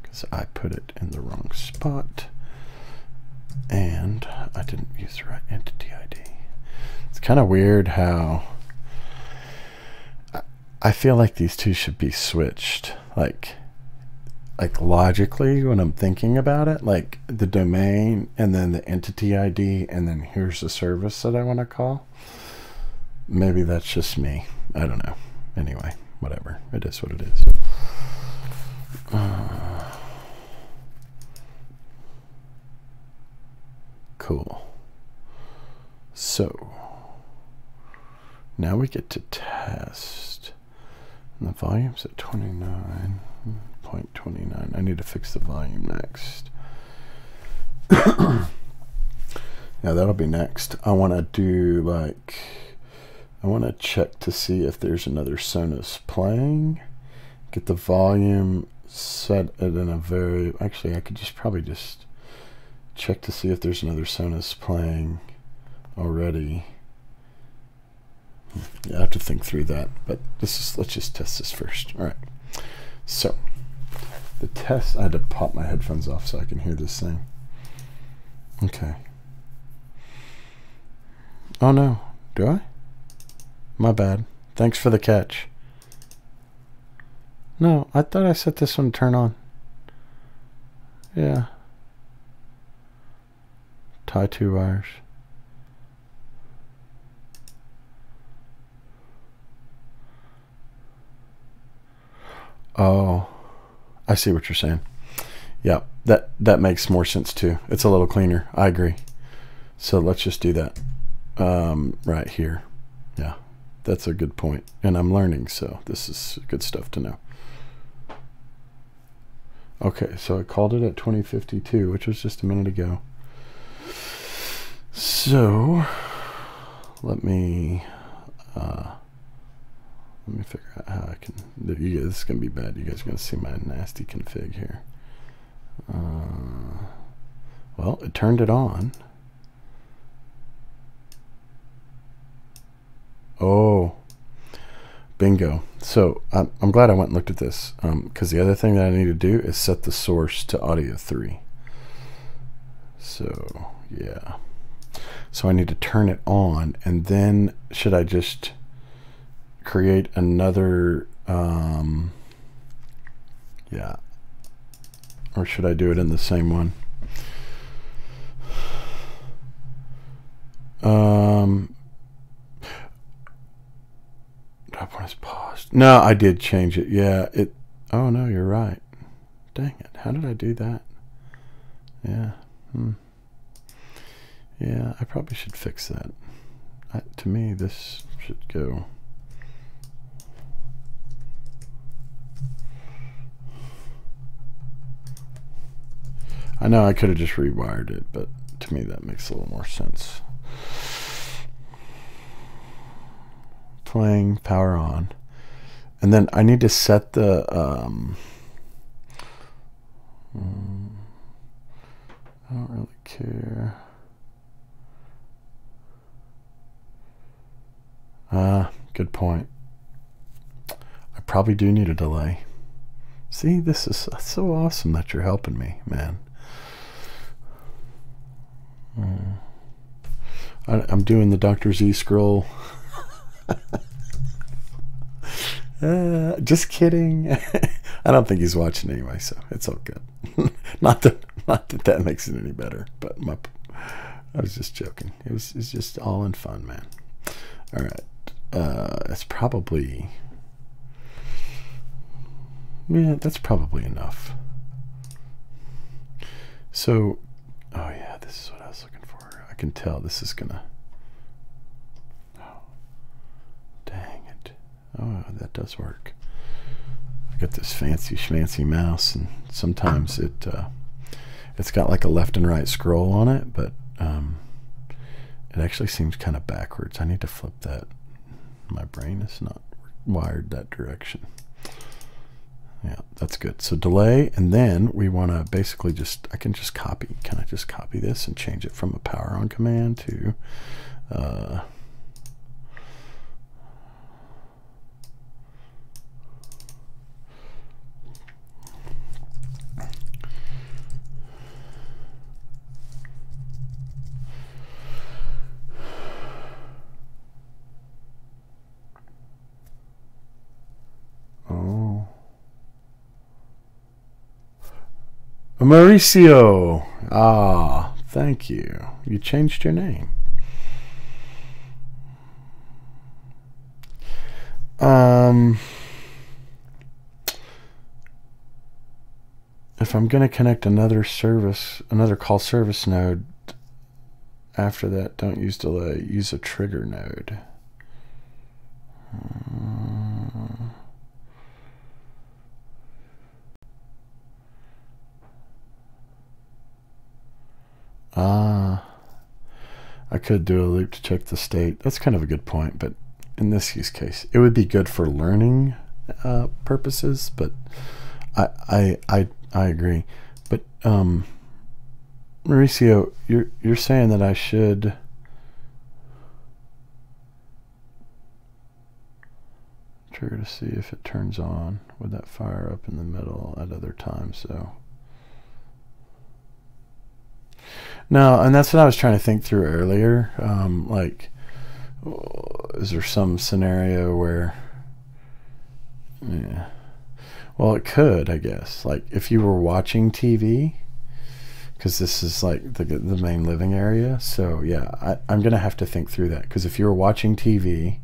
because I put it in the wrong spot and I didn't use the right entity ID. It's kind of weird how I feel like these two should be switched, like logically when I'm thinking about it, like the domain and then the entity ID and then here's the service that I want to call. Maybe that's just me. I don't know. Anyway, whatever. It is what it is. Cool. So now we get to test. And the volume's at 29.29. I need to fix the volume next. Yeah, that'll be next. I want to do like, I want to check to see if there's another Sonos playing. Get the volume set it in a very, actually I could just probably just check to see if there's another Sonos playing already. Yeah, I have to think through that, but let's just test this first. All right, so the test, I had to pop my headphones off so I can hear this thing. Okay. Oh no, do I? My bad. Thanks for the catch. No, I thought I set this one to turn on. Yeah. Tie 2 wires. Oh, I see what you're saying. Yeah, that makes more sense too. It's a little cleaner. I agree. So let's just do that right here. Yeah, that's a good point. And I'm learning, so this is good stuff to know. Okay, so I called it at 2052, which was just a minute ago. So let me figure out how I can. This is gonna be bad. You guys are gonna see my nasty config here. Well, it turned it on. Oh, bingo. So I'm glad I went and looked at this because the other thing that I need to do is set the source to audio 3. So yeah. So I need to turn it on, and then should I just create another, yeah, or should I do it in the same one? That one is paused. No, I did change it. Yeah, oh no, you're right. Dang it. How did I do that? Yeah. Yeah, I probably should fix that. To me, this should go. I know I could have just rewired it, but to me that makes a little more sense. Playing, power on. And then I need to set the I don't really care. Good point. I probably do need a delay. See, this is so awesome that you're helping me, man. I'm doing the Dr. Z scroll. Just kidding. I don't think he's watching anyway, so it's all good. not that makes it any better, but I was just joking. It's just all in fun, man. All right. It's probably, yeah, that's probably enough. So, oh yeah, this is what I was looking for. I can tell this is gonna, oh, dang it. Oh, that does work. I got this fancy schmancy mouse, and sometimes it's got like a left and right scroll on it, but it actually seems kind of backwards. I need to flip that. My brain is not wired that direction. Yeah, that's good. So delay, and then we want to basically just, I can just copy. Can I just copy this and change it from a power on command to Mauricio. Ah, thank you. You changed your name. If I'm going to connect another call service node, after that, don't use delay, use a trigger node. I could do a loop to check the state. That's kind of a good point, but in this use case, it would be good for learning purposes, but I agree. But Mauricio, you're saying that I should trigger to see if it turns on. Would that fire up in the middle at other times? So no, and that's what I was trying to think through earlier. Like, is there some scenario where, yeah, well, it could, I guess. Like, if you were watching TV, because this is like the main living area. So yeah, I'm gonna have to think through that. Because if you were watching TV,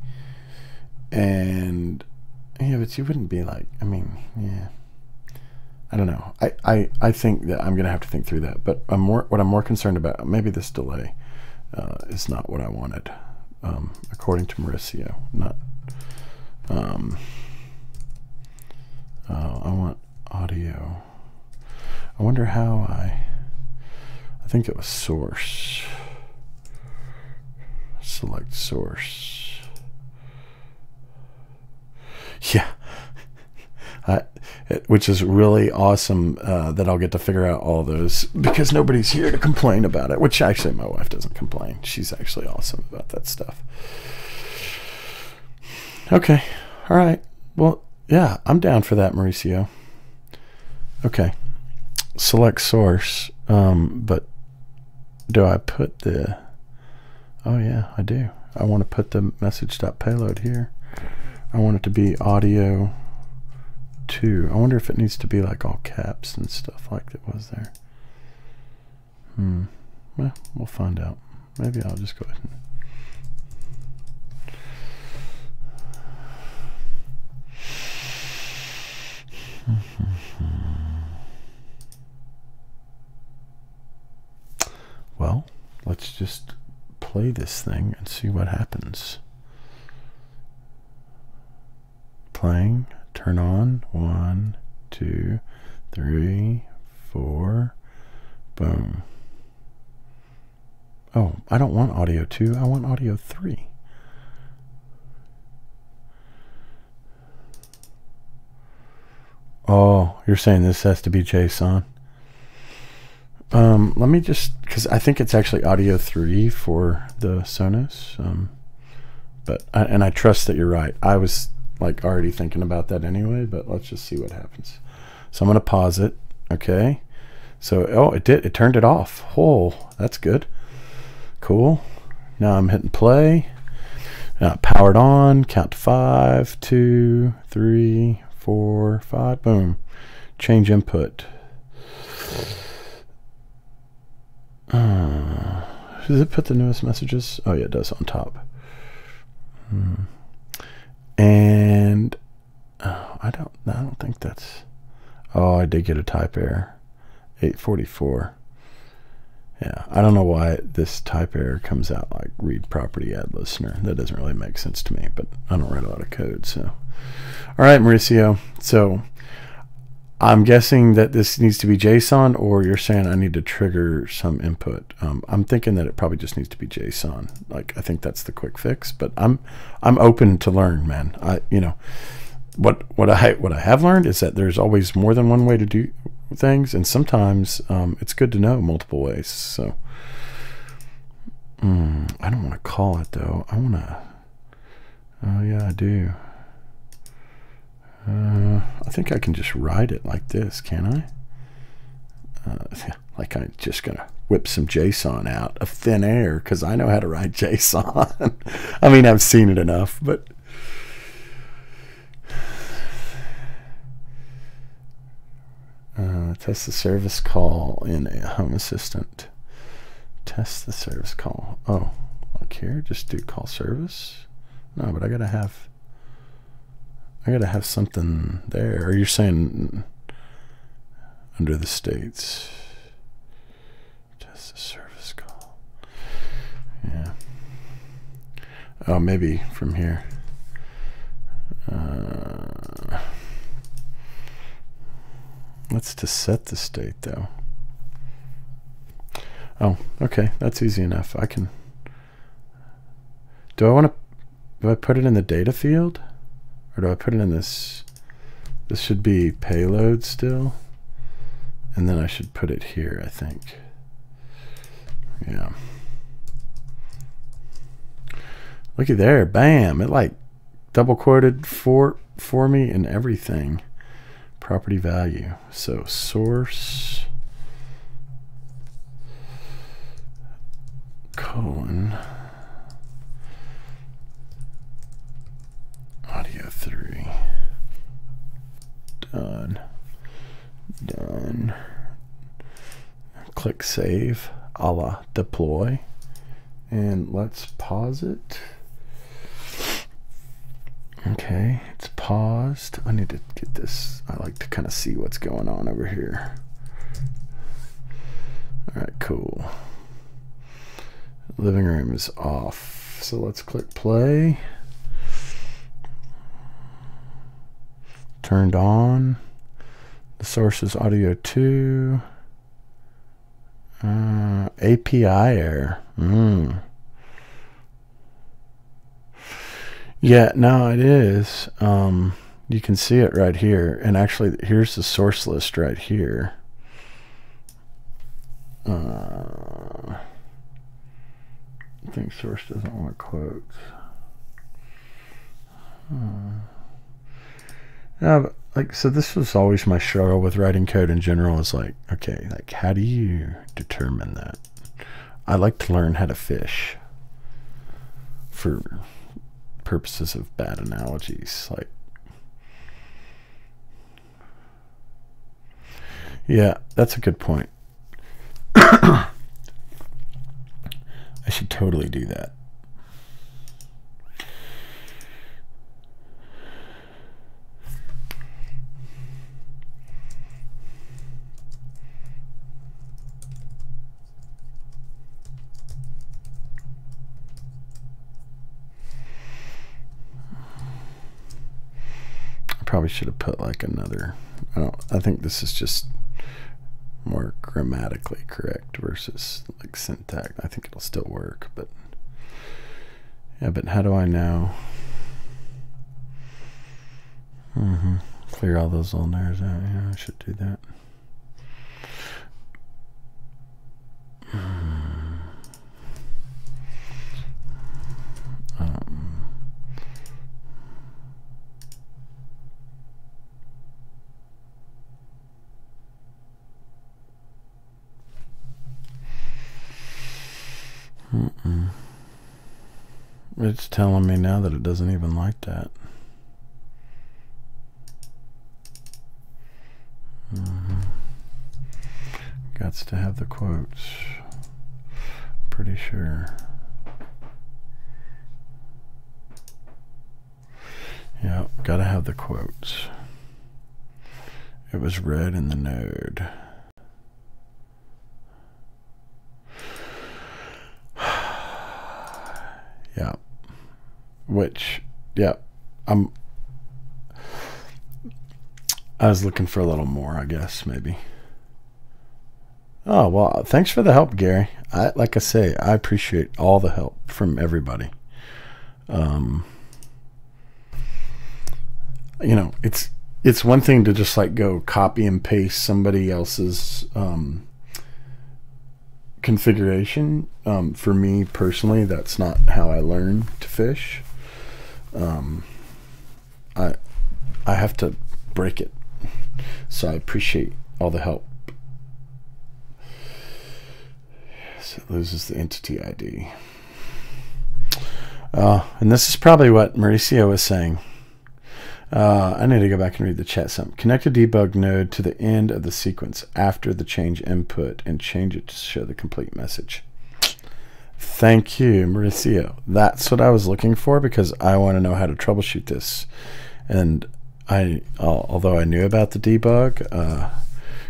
and yeah, but you wouldn't be like, I mean, yeah. I don't know. I think that I'm going to have to think through that. But what I'm more concerned about, maybe this delay is not what I wanted, according to Mauricio. Not. I want audio. I wonder how I think it was source. Select source. Yeah. Which is really awesome that I'll get to figure out all those, because nobody's here to complain about it, which actually my wife doesn't complain. She's actually awesome about that stuff. Okay. All right. Well, yeah, I'm down for that, Mauricio. Okay. Select source. But do I put the Oh yeah, I do. I want to put the message.payload here. I want it to be audio 2. I wonder if it needs to be like all caps and stuff like it was there. Well, we'll find out. Maybe I'll just go ahead and well, let's just play this thing and see what happens. Playing, turn on, 1, 2, 3, 4, boom. Oh, I don't want audio 2, I want audio 3. Oh, you're saying this has to be JSON? Let me just, because I think it's actually audio 3 for the Sonos. But I trust that you're right. I was like already thinking about that anyway, but let's just see what happens. So I'm going to pause it. Okay. So, oh, it did. It turned it off. Oh, that's good. Cool. Now I'm hitting play. Now powered on. Count to 5, 2, 3, 4, 5. Boom. Change input. Does it put the newest messages? Oh yeah, it does on top. And I don't think that's. Oh, I did get a type error. 844. Yeah, I don't know why this type error comes out like read property add listener. That doesn't really make sense to me, but I don't write a lot of code. So, all right, Mauricio. So I'm guessing that this needs to be JSON, or you're saying I need to trigger some input. I'm thinking that it probably just needs to be JSON. Like, I think that's the quick fix, but I'm open to learn, man. What I have learned is that there's always more than one way to do things, and sometimes it's good to know multiple ways. So I don't want to call it though. I want to. Oh yeah, I do. I think I can just write it like this, can I? Like I'm just gonna whip some JSON out of thin air because I know how to write JSON. I mean, I've seen it enough, but test the service call in a Home Assistant. Test the service call. Oh, look here, just do call service. No, but I gotta have something there. Or you're saying under the states. Test the service call. Yeah. Oh, maybe from here. Let's to set the state though. Oh, okay, that's easy enough. I can. Do I put it in the data field? Or do I put it in this? This should be payload still. And then I should put it here, I think. Yeah. Looky there, bam. It like double quoted for me and everything. Property value. So source colon audio 3. Done. Click save, a la deploy, and let's pause it. Okay, it's paused. I need to get this. I like to kind of see what's going on over here. All right, cool. Living room is off. So let's click play. Turned on. The source is audio 2. API error. Yeah, no, it is. You can see it right here. And actually, here's the source list right here. I think source doesn't want quotes. Yeah, but like, so this was always my struggle with writing code in general, is like, okay, like how do you determine that? I like to learn how to fish. for purposes of bad analogies. Like, yeah, that's a good point. I should totally do that. Probably should have put like another. I think this is just more grammatically correct versus like syntax. I think it'll still work, but yeah. But how do I know? Clear all those little layers out. Yeah, I should do that. It's telling me now that it doesn't even like that. Gots to have the quotes. Pretty sure. Yeah, gotta have the quotes. It was read in the node. Yeah. Which, yeah, I was looking for a little more, I guess, maybe. Oh, well, thanks for the help, Gary. Like I say, I appreciate all the help from everybody. You know, it's one thing to just like go copy and paste somebody else's configuration. For me personally, that's not how I learn to fish. I have to break it. So I appreciate all the help. So it loses the entity ID. And this is probably what Mauricio was saying. I need to go back and read the chat some. Connect a debug node to the end of the sequence after the change input and change it to show the complete message. Thank you, Mauricio. That's what I was looking for because I want to know how to troubleshoot this. And although I knew about the debug,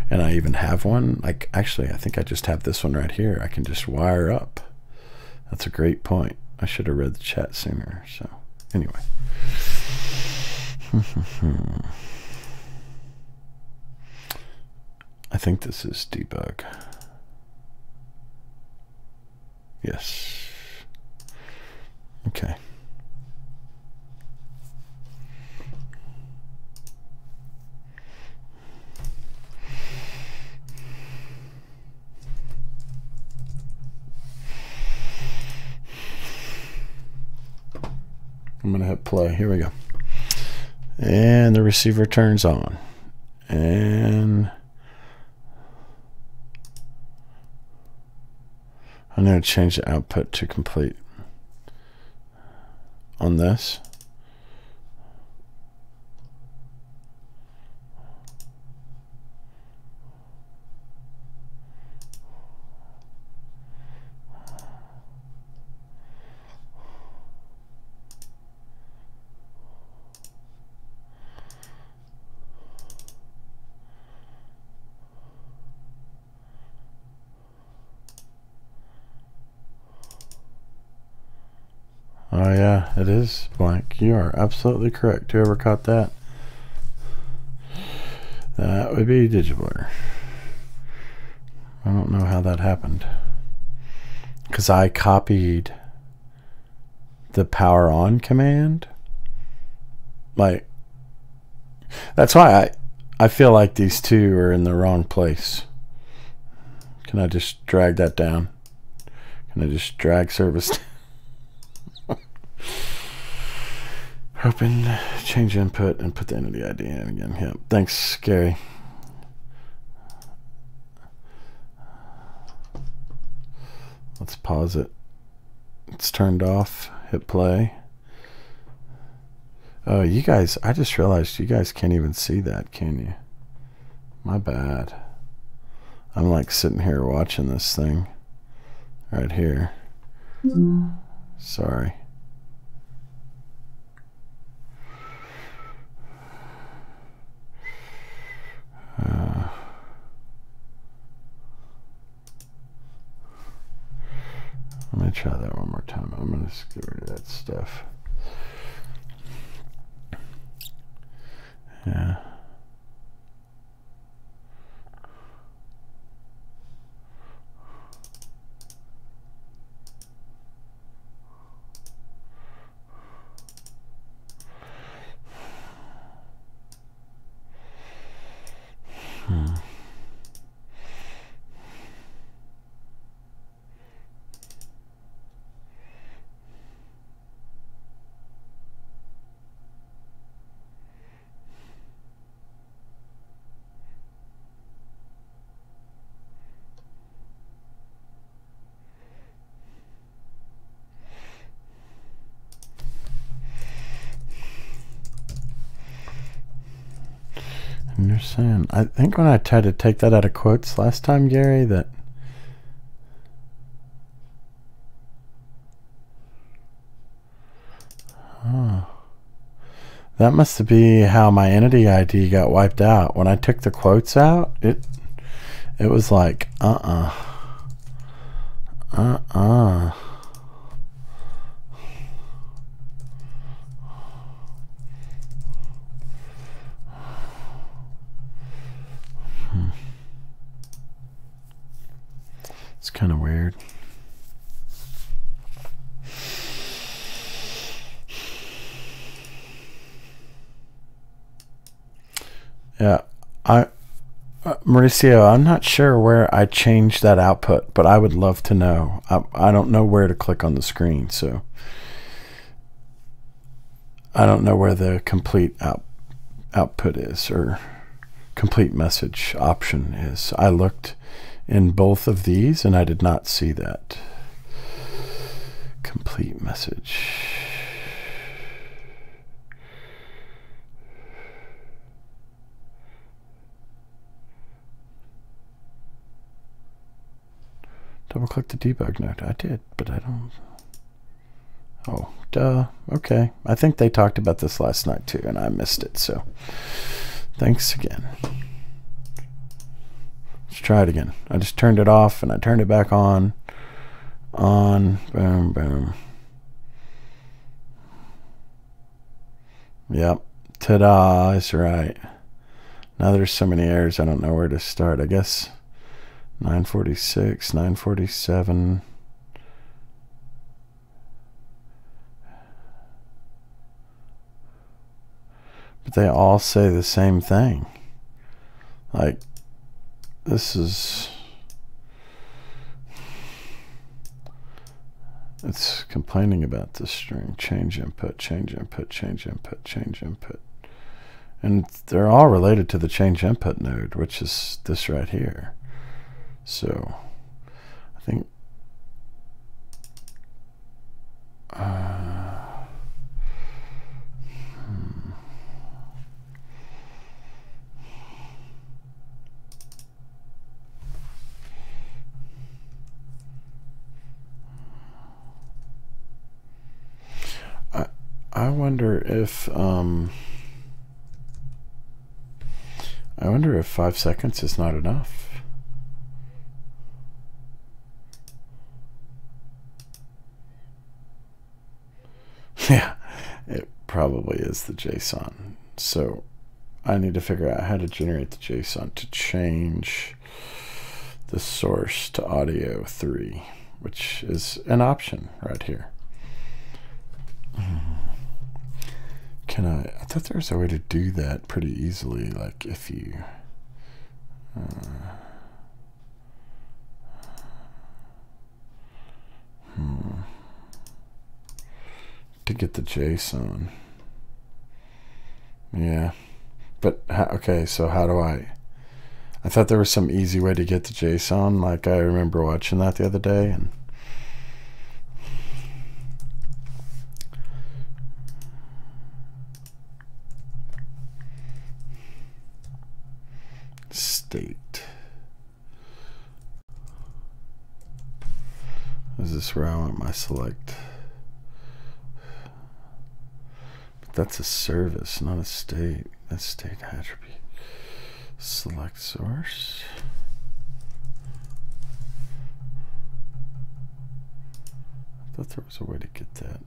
and I even have one, like actually I think I just have this one right here. I can just wire up. That's a great point. I should have read the chat sooner. So anyway. I think this is debug. Yes. Okay. I'm going to hit play. Here we go. And the receiver turns on. And I'm going to change the output to complete on this. Oh yeah, it is blank. You are absolutely correct. Whoever caught that. That would be Digiblur. I don't know how that happened. Because I copied the power on command. Like, that's why I feel like these two are in the wrong place. Can I just drag that down? Can I just drag service down? Open, change input, and put the entity ID in again. Yep. Thanks, Gary. Let's pause it. It's turned off. hit play. Oh, you guys, I just realized you guys can't even see that, can you? My bad. I'm like sitting here watching this thing right here. Sorry. Let me try that one more time. I'm going to just get rid of that stuff. Yeah. And you're saying, I think when I tried to take that out of quotes last time, Gary, that that must be how my entity ID got wiped out. When I took the quotes out, it was like It's kind of weird. Yeah, Mauricio, I'm not sure where I changed that output, but I would love to know. I don't know where to click on the screen, so I don't know where the complete output is, or complete message option is. I looked in both of these and I did not see that complete message. Double click the debug node. I did, but I don't. Oh, duh. Okay. I think they talked about this last night too, and I missed it. So thanks again. Let's try it again. I just turned it off and I turned it back on. On. Boom, boom. Yep. Ta-da. That's right. Now there's so many errors, I don't know where to start. I guess 946, 947. But they all say the same thing. Like, this is... It's complaining about this string. Change input, change input, change input, change input. And they're all related to the change input node, which is this right here. So I think I wonder if 5 seconds is not enough. Yeah, it probably is the JSON. So I need to figure out how to generate the JSON to change the source to audio 3, which is an option right here. I thought there was a way to do that pretty easily, like if you to get the JSON. Yeah, but okay, so how do I thought there was some easy way to get the JSON, like I remember watching that the other day, and state. Is this where I want my select? But that's a service, not a state. That's state attribute. Select source. I thought there was a way to get that.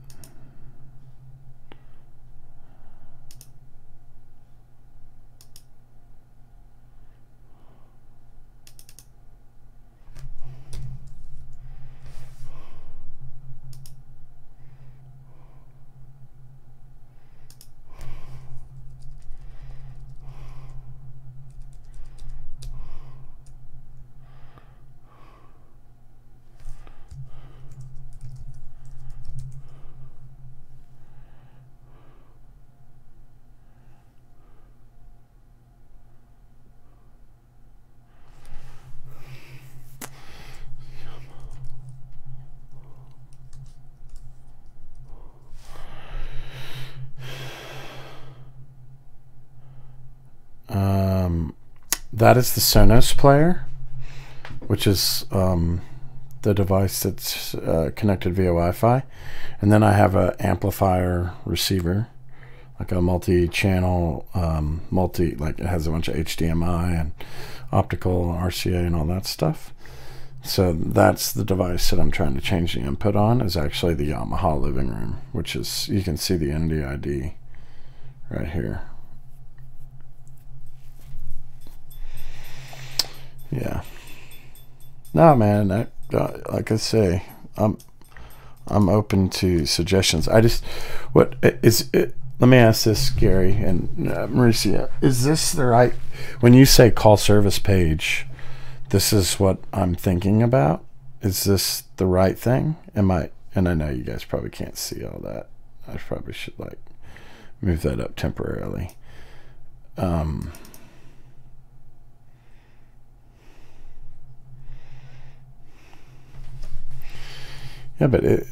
That is the Sonos player, which is the device that's connected via Wi-Fi. And then I have an amplifier receiver, like a multi-channel, like it has a bunch of HDMI and optical RCA and all that stuff. So that's the device that I'm trying to change the input on, is actually the Yamaha living room, which is, you can see the Entity ID right here. Yeah. No, man, like I say, I'm open to suggestions. I just, what is it? Let me ask this, Gary and Mauricia. Is this the right, when you say call service page, this is what I'm thinking about? Is this the right thing? Am I, and I know you guys probably can't see all that. I probably should like move that up temporarily. Yeah, but it,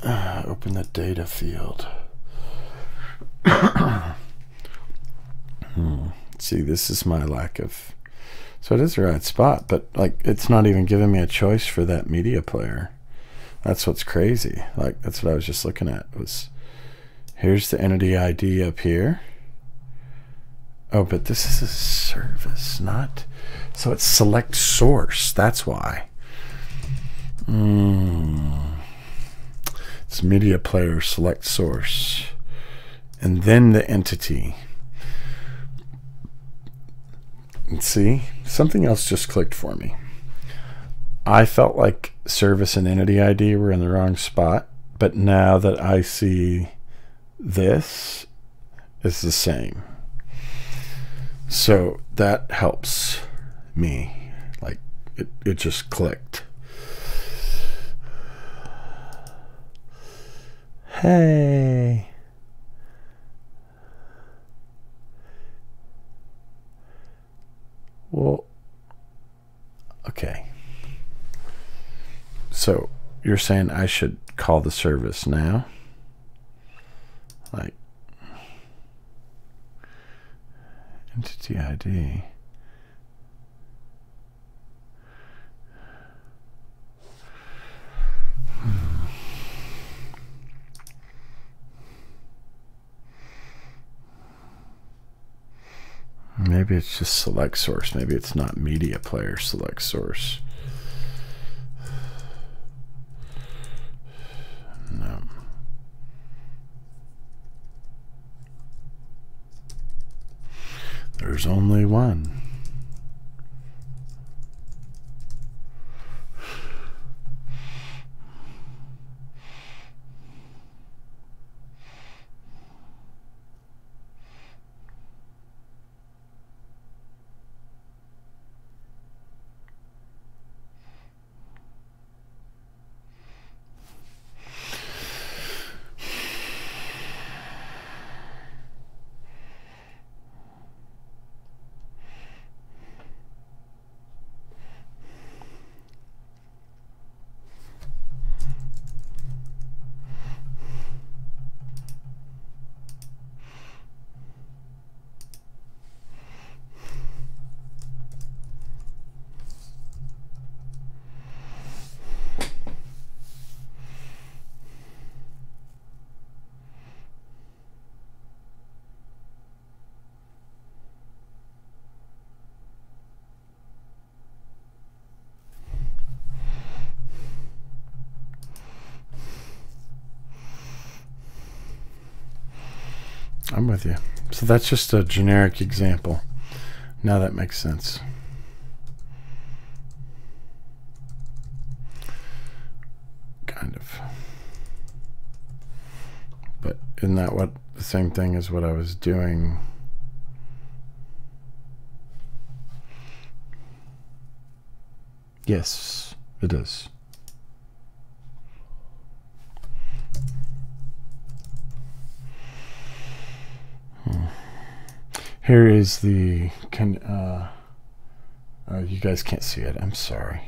open the data field. See, this is my lack of, so it is the right spot, but like it's not even giving me a choice for that media player. That's what's crazy. Like that's what I was just looking at, was here's the Entity ID up here. Oh, but this is a service, not, so it's select source. That's why. It's media player, select source, and then the entity. And see, something else just clicked for me. I felt like service and Entity ID were in the wrong spot, but now that I see this is the same, so that helps me. Like it just clicked. Hey. Well, okay. So you're saying I should call the service now? Like Entity ID. Maybe it's just select source. Maybe it's not media player select source. No. There's only one. I'm with you. So that's just a generic example. Now that makes sense. Kind of. But isn't that what the same thing as what I was doing? Yes, it is. Here is the you guys can't see it. I'm sorry.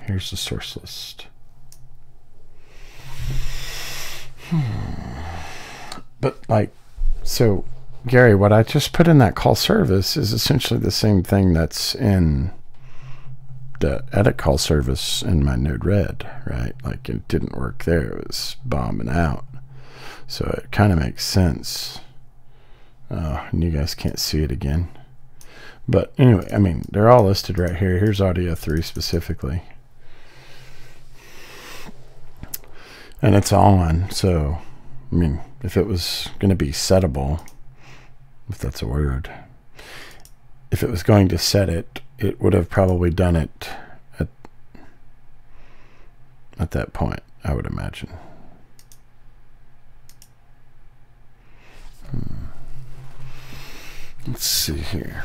Here's the source list. But like, so Gary, what I just put in that call service is essentially the same thing that's in the edit call service in my Node-RED, right? Like it didn't work there. It was bombing out. So it kind of makes sense. And you guys can't see it again. But anyway, I mean, they're all listed right here. Here's audio 3 specifically. And it's on. So, I mean, if it was going to be settable, if that's a word, if it was going to set it, it would have probably done it at that point, I would imagine. Let's see here.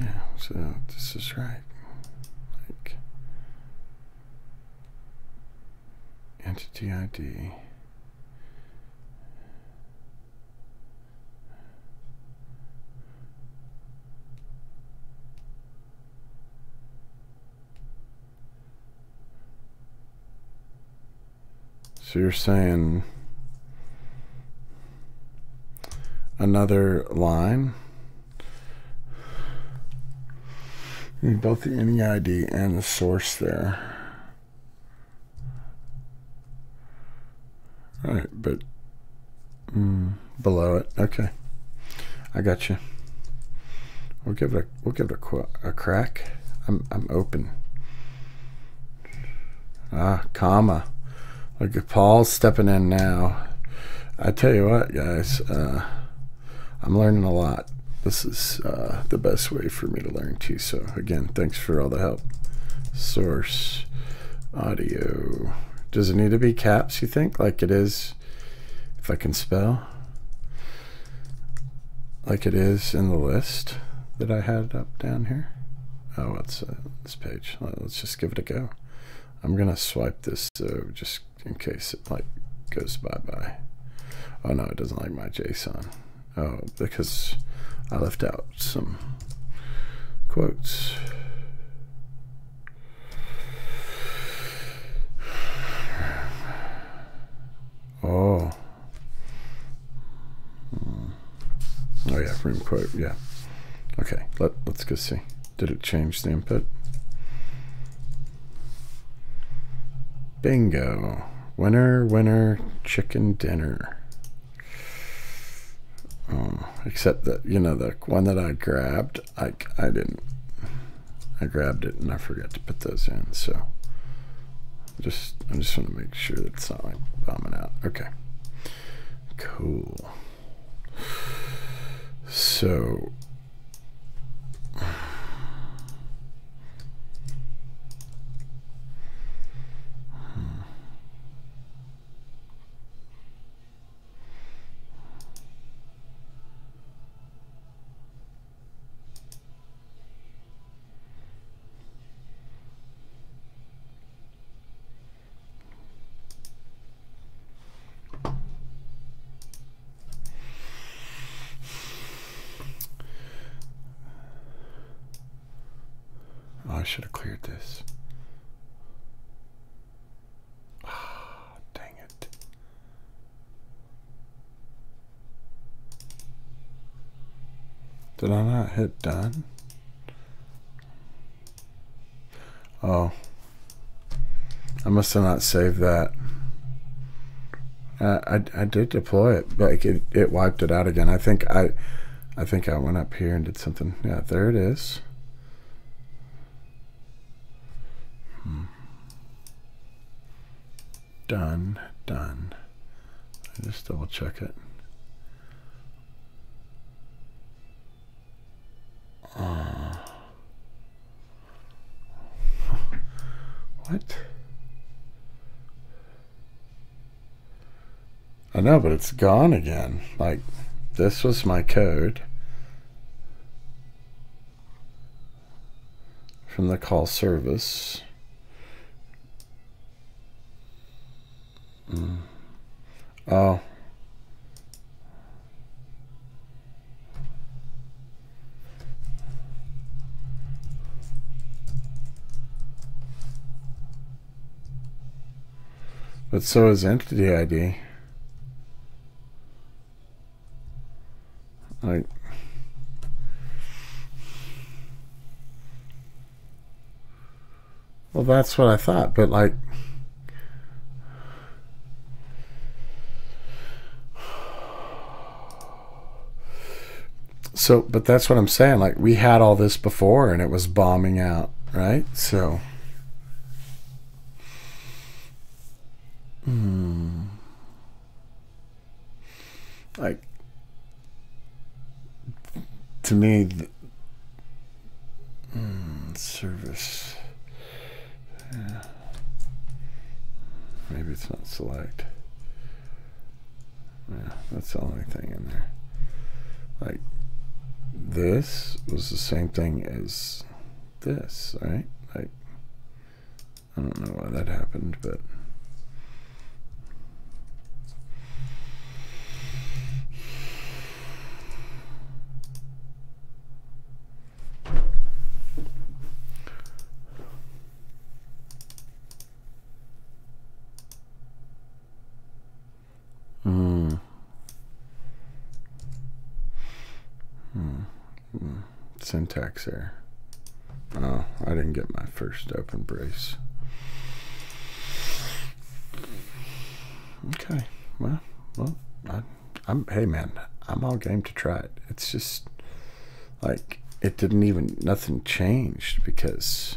Yeah, so this is right. Like entity ID. So you're saying another line, you need both the NEID and the source there. All right, but below it, okay, I got you. We'll give it a crack. I'm open. Comma. Look at Paul's stepping in now. I tell you what, guys, I'm learning a lot. This is the best way for me to learn too. So again, thanks for all the help. Source audio. Does it need to be caps, you think? Like it is, if I can spell? Like it is in the list that I had up down here? Oh, what's this page? Let's just give it a go. I'm gonna swipe this just in case it like goes bye-bye. Oh no, it doesn't like my JSON. Oh, because I left out some quotes. Oh. Oh yeah, room quote, yeah. Okay, let's go see. Did it change the input? Bingo. Winner, winner, chicken dinner. Oh, except that, you know, the one that I grabbed, I didn't. I grabbed it and I forgot to put those in, so I just want to make sure that it's not like bombing out. Okay. Cool. So I should have cleared this. Ah, dang it. Did I not hit done? Oh. I must have not saved that I did deploy it, but it wiped it out again. I think I went up here and did something. Yeah, there it is. Done. I just double check it. What? I know, but it's gone again. Like, this was my code from the call service. Oh. But so is entity ID. Like, well, that's what I thought, but like, so, but that's what I'm saying. Like, we had all this before and it was bombing out, right? So, like, to me, service, yeah. Maybe it's not select. Yeah, that's the only thing in there. Like, this was the same thing as this, right? Like, I don't know why that happened, but syntax error. Oh, I didn't get my first open brace. Okay, well, hey man, I'm all game to try it. It's just like it didn't even, nothing changed because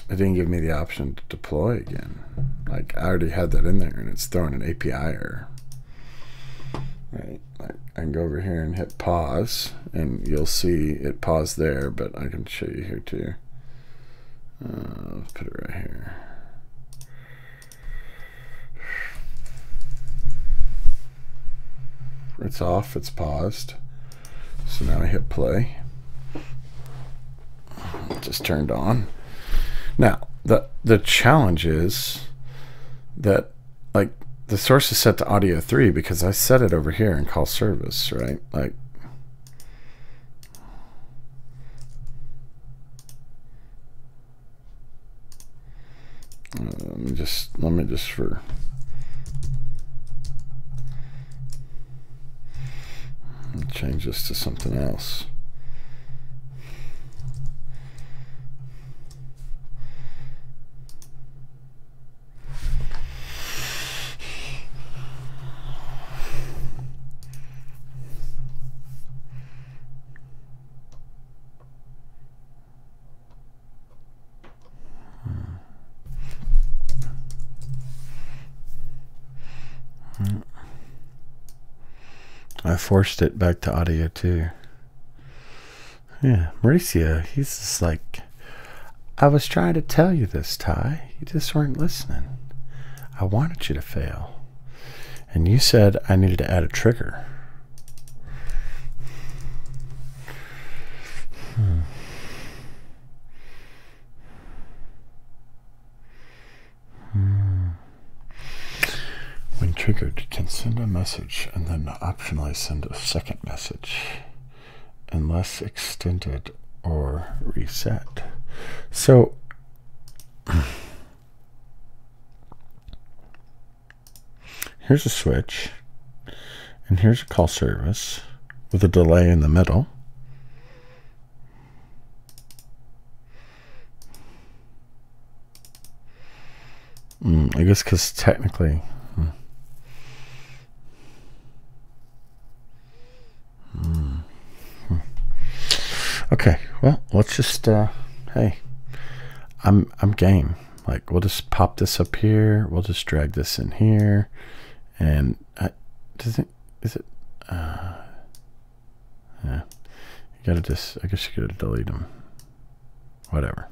it didn't give me the option to deploy again. Like, I already had that in there and it's throwing an API error. Right, like I can go over here and hit pause and you'll see it paused there, but I can show you here too. Let's put it right here. It's off, it's paused. So now I hit play. It just turned on. Now, the challenge is that, like, the source is set to audio 3 because I set it over here in call service, right? Like, let me just for change this to something else. I forced it back to audio too. Yeah, Mauricio, he's just like, I was trying to tell you this, Ty. You just weren't listening. I wanted you to fail. And you said I needed to add a trigger. When triggered, you can send a message and then optionally send a second message unless extended or reset. So here's a switch and here's a call service with a delay in the middle. I guess because technically Okay, well, let's just hey, I'm game. Like, we'll just pop this up here. We'll just drag this in here, and is it? Yeah, you gotta just. I guess you gotta delete them. Whatever.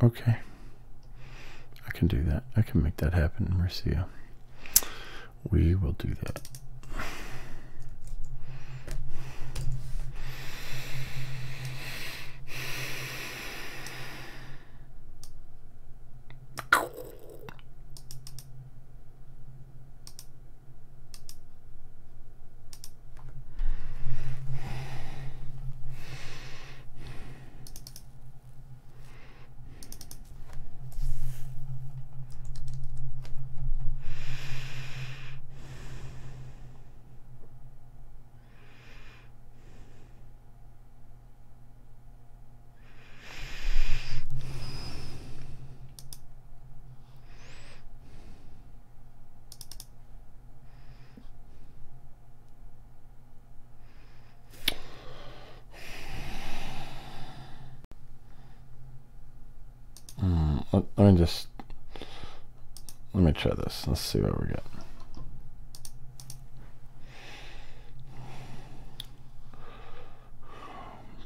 Okay, I can do that. I can make that happen, Marcia. We will do that. Let me try this. Let's see what we got.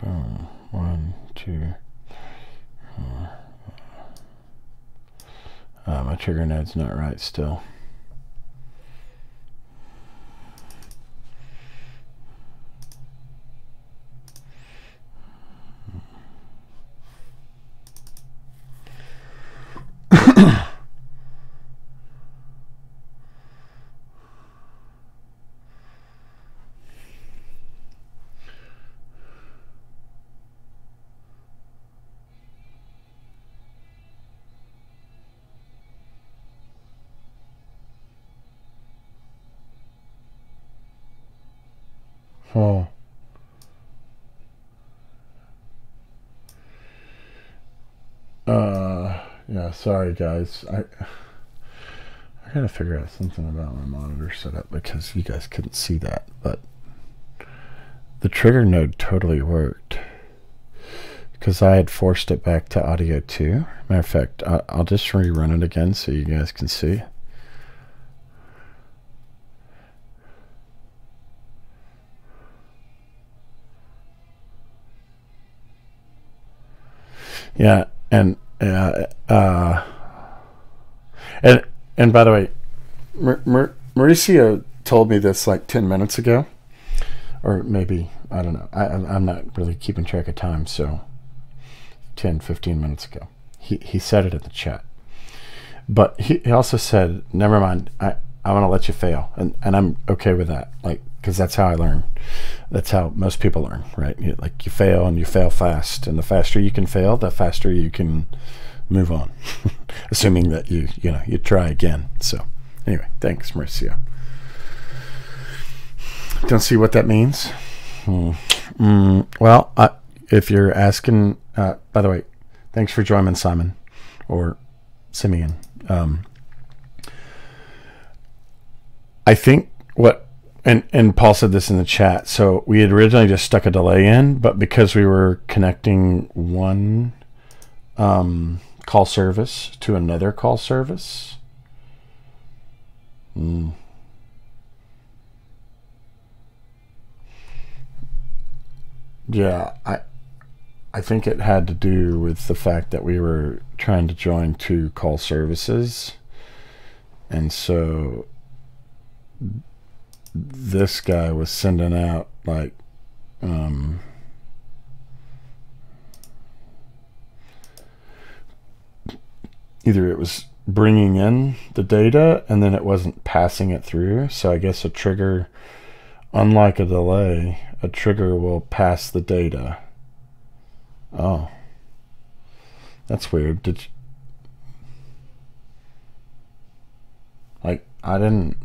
Boom. 1, 2, 4. My trigger node's not right still. Oh. Yeah, sorry guys. I gotta figure out something about my monitor setup because you guys couldn't see that, but the trigger node totally worked because I had forced it back to audio 2. Matter of fact, I'll just rerun it again so you guys can see. Yeah, and by the way, Mauricio told me this like 10 minutes ago, or maybe, I don't know. I'm not really keeping track of time, so 10, 15 minutes ago. He said it in the chat. But he also said, never mind, I want to let you fail. And I'm okay with that, like, because that's how I learn. That's how most people learn, right? You fail, and you fail fast. And the faster you can fail, the faster you can move on. Assuming that you try again. So anyway, thanks, Mauricio. Don't see what that means. Well, if you're asking, by the way, thanks for joining, Simon, or Simeon. I think and Paul said this in the chat. So we had originally just stuck a delay in, but because we were connecting one call service to another call service. Yeah, I think it had to do with the fact that we were trying to join two call services, and so this guy was sending out like either it was bringing in the data and then it wasn't passing it through. So I guess a trigger, unlike a delay, a trigger will pass the data. Oh, that's weird. I didn't.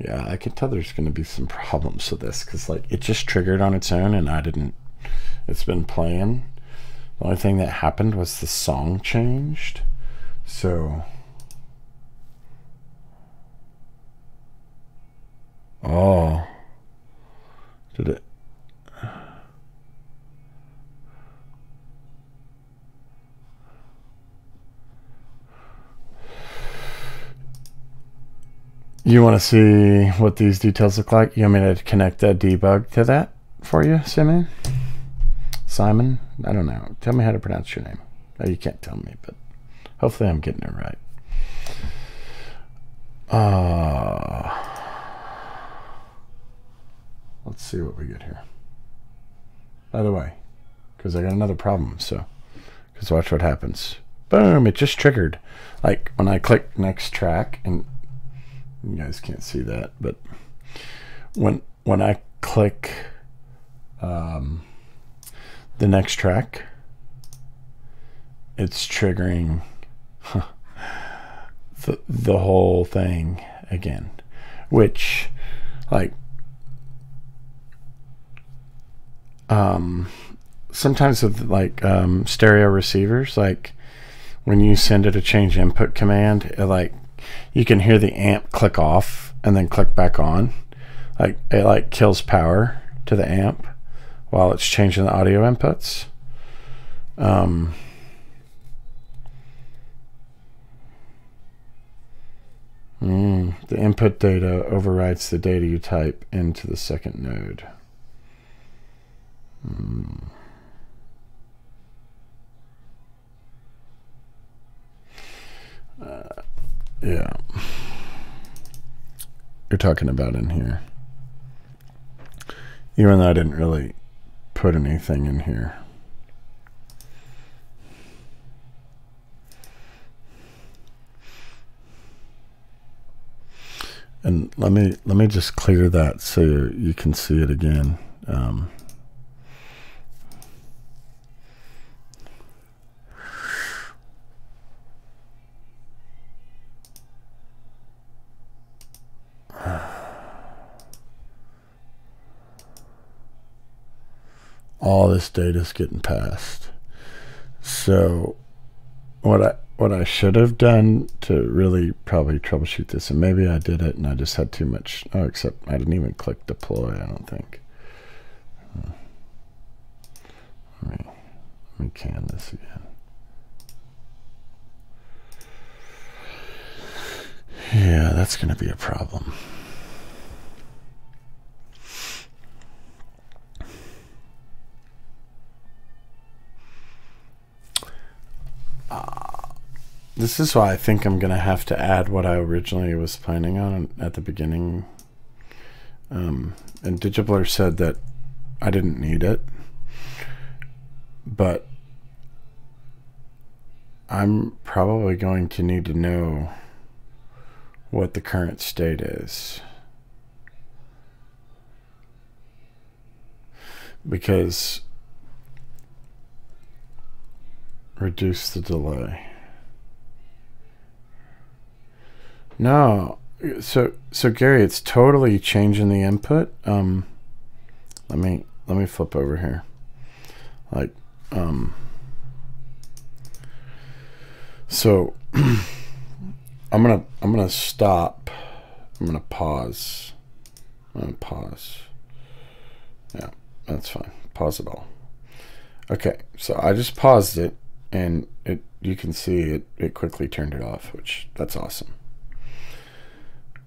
Yeah, I can tell there's going to be some problems with this because like it just triggered on its own and I didn't. It's been playing. The only thing that happened was the song changed. So, oh, did it? You want to see what these details look like? You want me to connect a debug to that for you, Simon? Simon? I don't know. Tell me how to pronounce your name. Oh, you can't tell me, but hopefully I'm getting it right. Let's see what we get here. By the way, because I got another problem, so because watch what happens. Boom, it just triggered. Like when I click next track, and you guys can't see that, but when I click the next track, it's triggering the whole thing again, which like sometimes with like stereo receivers, like when you send it a change input command, it, like you can hear the amp click off and then click back on. Like it like kills power to the amp while it's changing the audio inputs. The input data overwrites the data you type into the second node. Yeah. You're talking about in here. Even though I didn't really put anything in here. And let me just clear that so you can see it again. All this data is getting passed. So what I should have done to really probably troubleshoot this, and maybe I did it and I just had too much. Oh, except I didn't even click deploy, I don't think. Let me can this again. Yeah, that's going to be a problem. This is why I think I'm going to have to add what I originally was planning on at the beginning. And Digiblur said that I didn't need it. But I'm probably going to need to know what the current state is. Because reduce the delay. No, so Gary, it's totally changing the input. Let me flip over here. Like, so I'm gonna stop. I'm gonna pause. Yeah, that's fine. Pause it all. Okay, so I just paused it, and you can see it quickly turned it off, which that's awesome.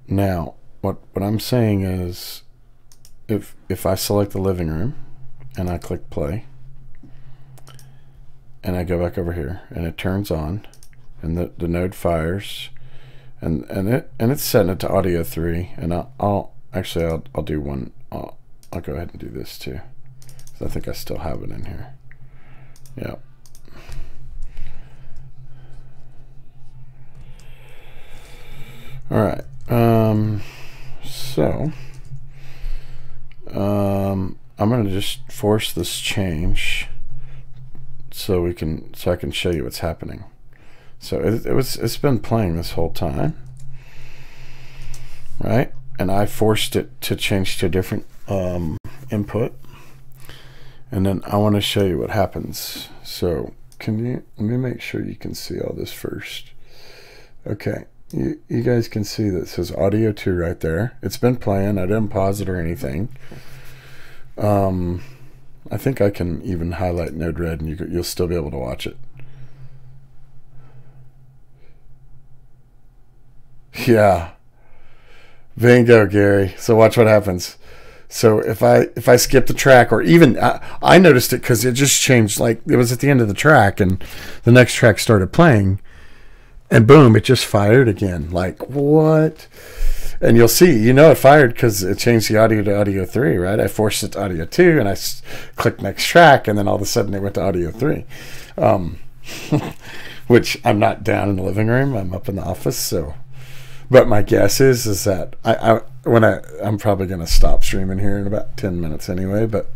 Now, what I'm saying is, if I select the living room and I click play and I go back over here and it turns on and the node fires and it's setting it to audio 3, and I'll do one. I'll go ahead and do this too, because I think I still have it in here. Yeah. All right. So I'm going to just force this change so I can show you what's happening. So it's been playing this whole time, right? and I forced it to change to a different input, and then I want to show you what happens. So let me make sure you can see all this first. Okay, you guys can see that it says audio 2 right there. It's been playing. I didn't pause it or anything. I think I can even highlight Node Red and you'll still be able to watch it. Yeah. Bingo, Gary. So watch what happens. So if I skip the track, or even I noticed it because it just changed, like it was at the end of the track and the next track started playing, and boom, it just fired again. Like, what? And you'll see, it fired because it changed the audio to audio 3, right? I forced it to audio 2 and I clicked next track, and then all of a sudden it went to audio 3. Which I'm not down in the living room, I'm up in the office, so. But my guess is that I'm probably going to stop streaming here in about 10 minutes anyway, but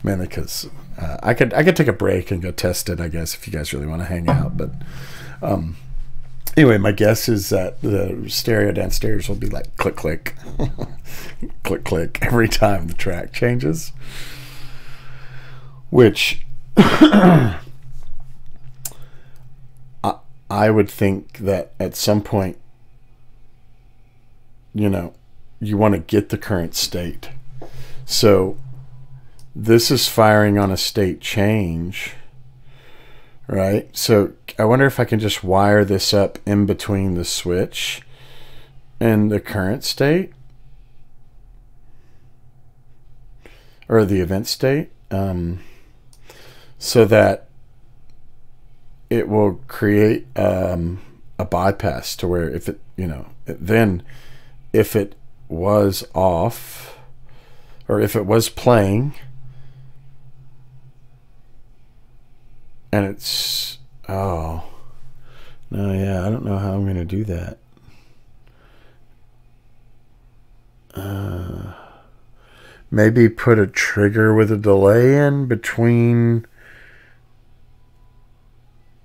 mainly because I could take a break and go test it, I guess, if you guys really want to hang out. But anyway, my guess is that the stereo downstairs will be like click, click, click, click every time the track changes, which I would think that at some point, you want to get the current state. So this is firing on a state change, right? So I wonder if I can just wire this up in between the switch and the current state, or the event state, so that it will create a bypass to where if it, then if it was off, or if it was playing and it's, oh no, yeah, I don't know how I'm going to do that. Maybe put a trigger with a delay in between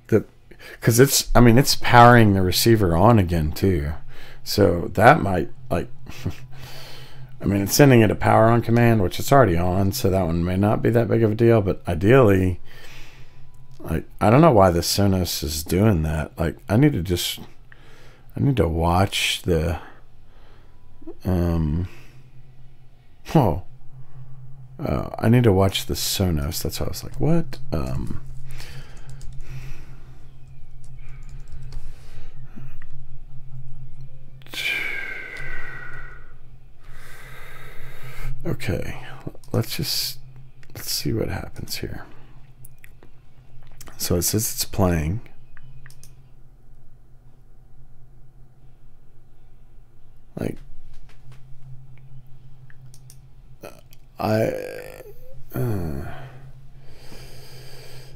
the, because it's powering the receiver on again too. So that might, it's sending it a power on command, which it's already on, so that one may not be that big of a deal. But ideally, I don't know why the Sonos is doing that. I need to watch the, I need to watch the Sonos. That's why I was like, what? Okay, let's see what happens here. So it says it's playing.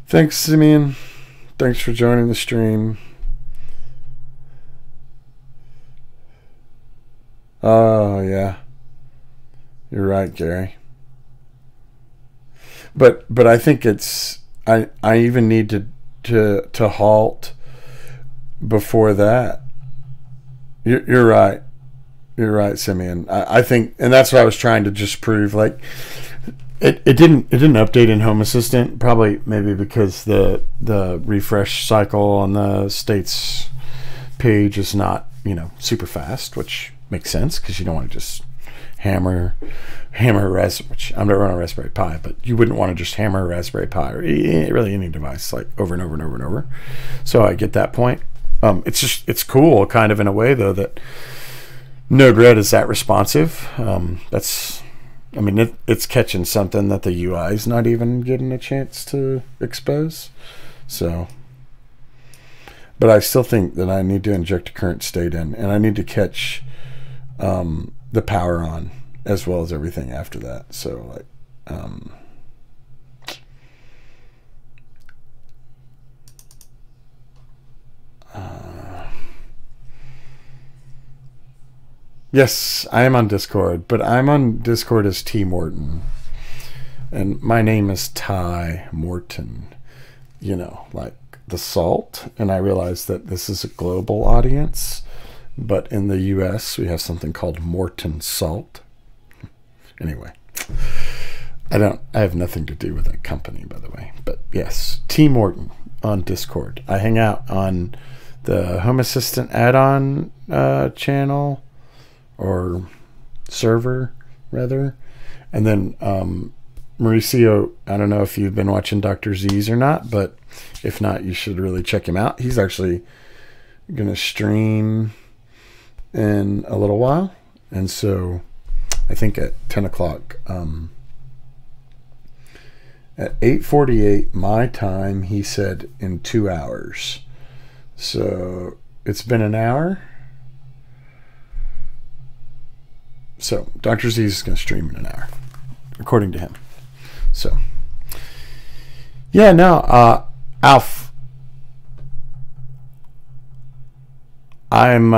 Thanks, Simeon. Thanks for joining the stream. Oh yeah, you're right, Gary. But I think it's, I even need to halt before that. You're right. You're right, Simeon. I think, and that's what I was trying to just prove. It didn't update in Home Assistant, probably maybe because the refresh cycle on the states page is not super fast, which makes sense because you don't want to just hammer which I'm not running a Raspberry Pi, but you wouldn't want to just hammer a Raspberry Pi or really any device over and over and over and over. So I get that point. It's cool kind of in a way though that Node-RED is that responsive. It's catching something that the UI is not even getting a chance to expose. So, but I still think that I need to inject a current state in, and I need to catch the power on as well as everything after that. So yes, I am on Discord, but I'm on Discord as T Morton, and my name is Ty Morton, like the salt. And I realize that this is a global audience, But in the US, we have something called Morton Salt. Anyway, I have nothing to do with that company, by the way. But yes, T Morton on Discord. I hang out on the Home Assistant add-on channel or server, rather. And then Mauricio, I don't know if you've been watching Dr. Z's or not, but if not, you should really check him out. He's actually going to stream in a little while. And so I think at 10 o'clock, at 8:48 my time, he said in 2 hours. So it's been an hour. So Dr. Z is going to stream in an hour, according to him. So yeah, no, Alf, I'm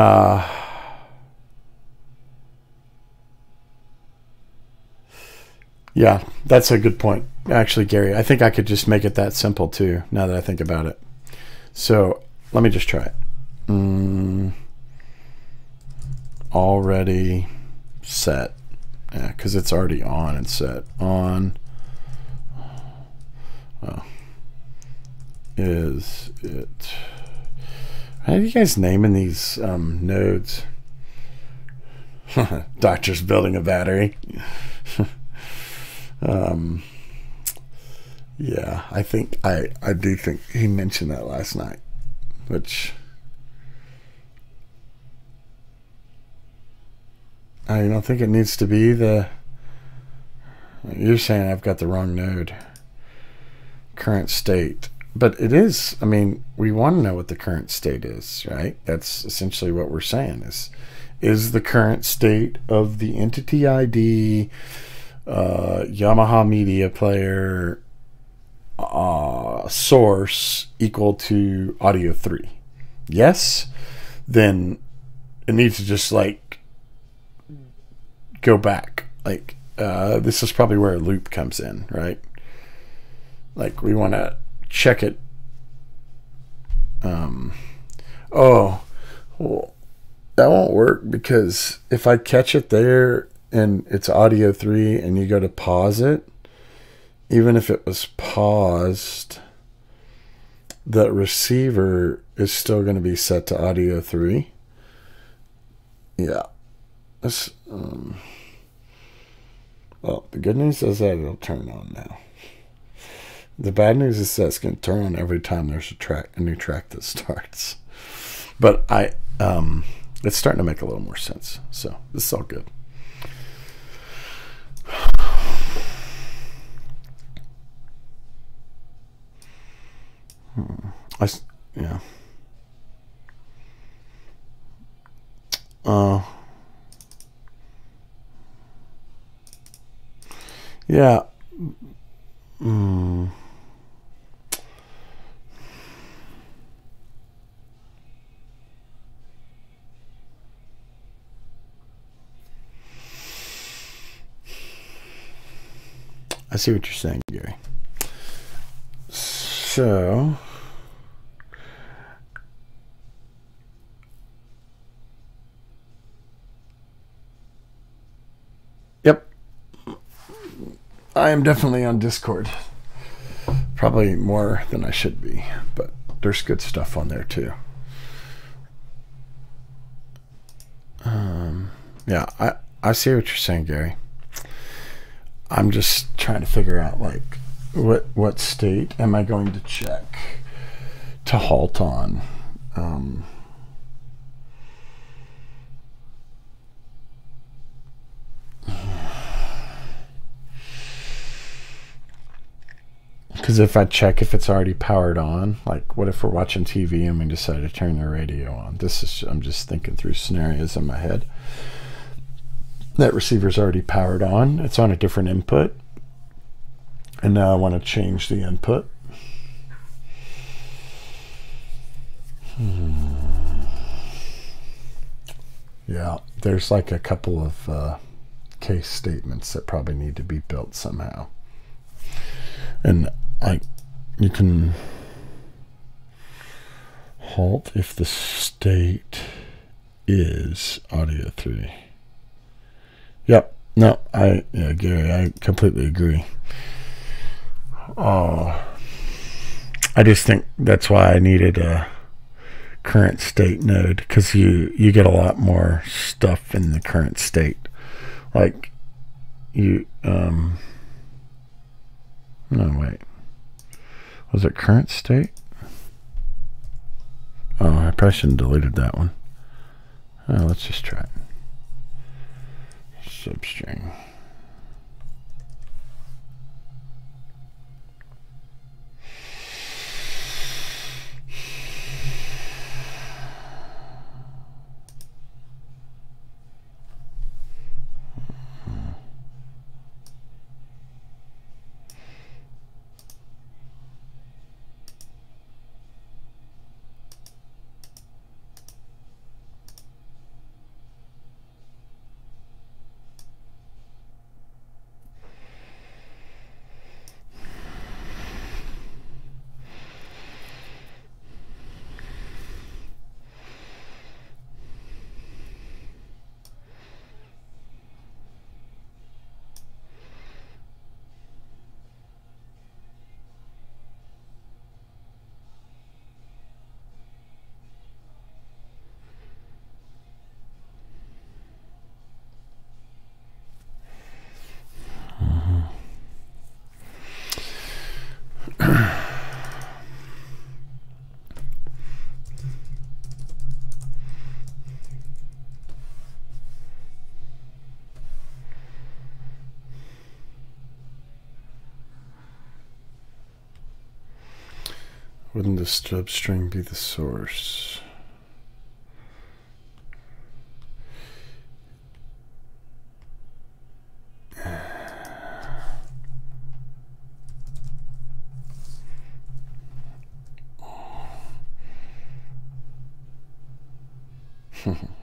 yeah, that's a good point. Actually, Gary, I think I could just make it that simple too, now that I think about it. So let me just try it. Already set. Yeah, because it's already on and set. On. Oh. Is it? How are you guys naming these nodes? Doctor's building a battery. Yeah, I think I do think he mentioned that last night, which I don't think it needs to be the. You're saying I've got the wrong node. Current state, but it is. I mean, we want to know what the current state is, right? That's essentially what we're saying is the current state of the entity ID, Yamaha media player, source equal to audio 3. Yes, then it needs to just like go back. Like this is probably where a loop comes in, right? Like we want to check it. Oh, well, that won't work, because if I catch it there and it's audio 3 and you go to pause it, even if it was paused, the receiver is still going to be set to audio 3. Yeah. This, well, the good news is that it'll turn on now. The bad news is that it's going to turn on every time there's a new track that starts. But it's starting to make a little more sense. So this is all good. Yeah. Yeah. I see what you're saying, Gary. So yep, I am definitely on Discord. Probably more than I should be, but there's good stuff on there too. Yeah, I see what you're saying, Gary. I'm just trying to figure out like what state am I going to check to halt on. Because if I check if it's already powered on, like what if we're watching TV and we decide to turn the radio on? I'm just thinking through scenarios in my head. That receiver's already powered on. It's on a different input. And now I want to change the input. Yeah, there's like a couple of case statements that probably need to be built somehow. And you can halt if the state is audio 3. Yep. No, Gary, I completely agree. Oh, I just think that's why I needed a current state node, because you get a lot more stuff in the current state. Like you, no, wait. Was it current state? Oh, I probably shouldn't have deleted that one. Oh, let's just try it. Substring. Wouldn't the substring be the source?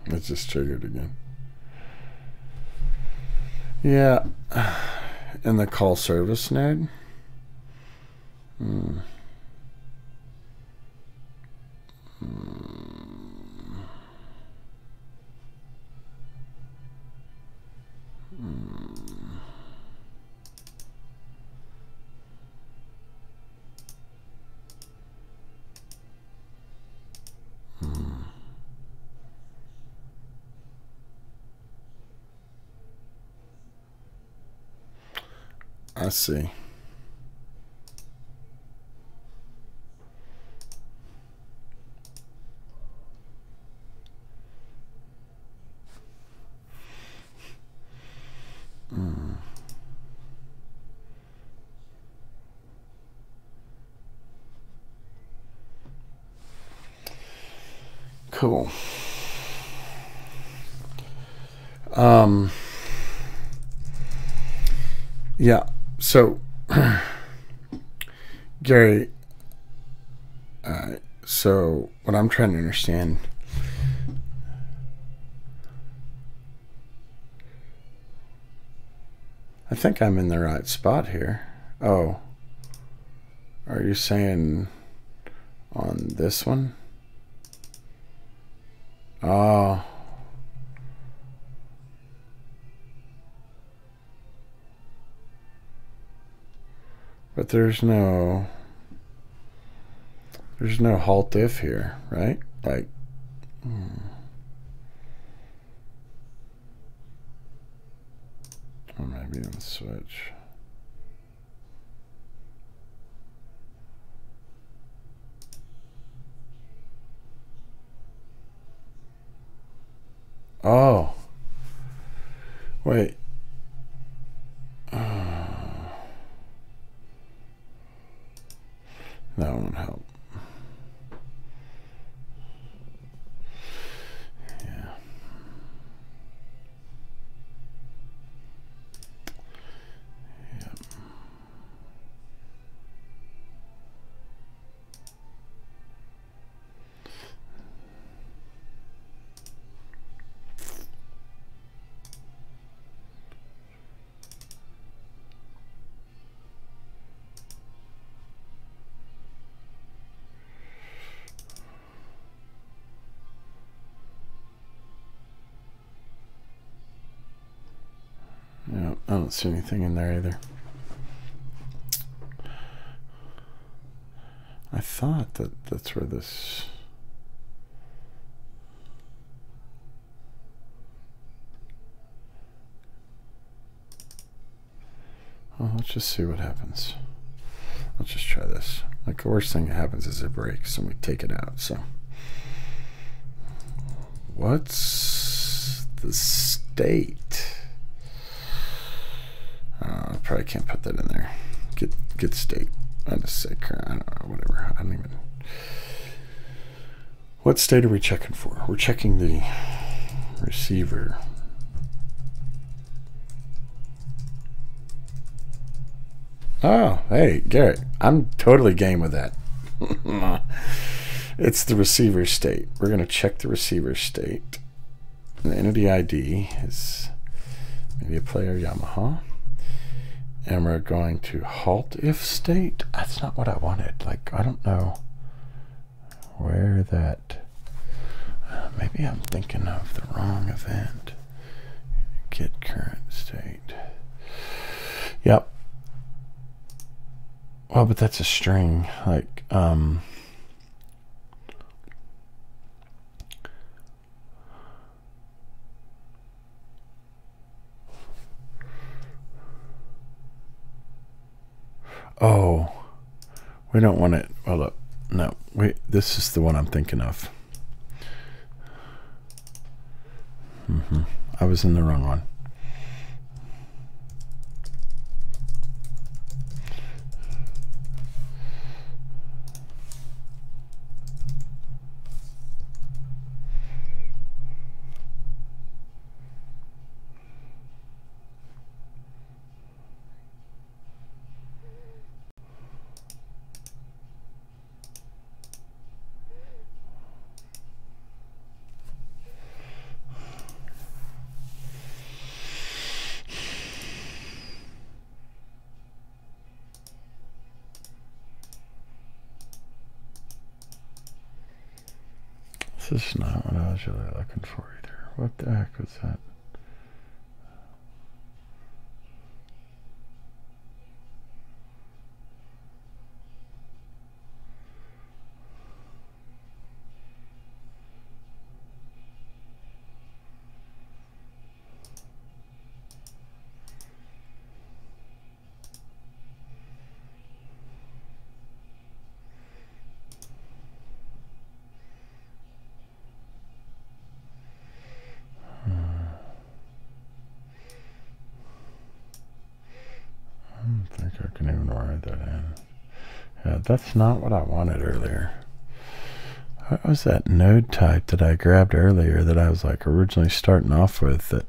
It just triggered again. Yeah, in the call service node. I see. Cool. Yeah, so Gary, so what I'm trying to understand, I think I'm in the right spot here. Oh, are you saying on this one? Oh, but there's no halt if here, right? Like, or maybe on the switch. Oh, wait. That won't help. Yeah, I don't see anything in there either. I thought that that's where this... Well, let's just see what happens. Let's just try this. Like, the worst thing that happens is it breaks and we take it out. So, what's the state? I probably can't put that in there. Get state. I just say current. I don't know. Whatever. I don't even. What state are we checking for? We're checking the receiver. Oh, hey, Garrett, I'm totally game with that. It's the receiver state. We're going to check the receiver state. The entity ID is maybe a player Yamaha. And we're going to halt if state. That's not what I wanted. Like, I don't know where that... maybe I'm thinking of the wrong event. Get current state. Yep. Well, but that's a string, like, oh, we don't want it. Well, look, no, this is the one I'm thinking of. I was in the wrong one. This is not what I was really looking for either. What the heck was that? I don't think I can even write that in. Yeah, that's not what I wanted earlier. What was that node type that I grabbed earlier that I was like originally starting off with that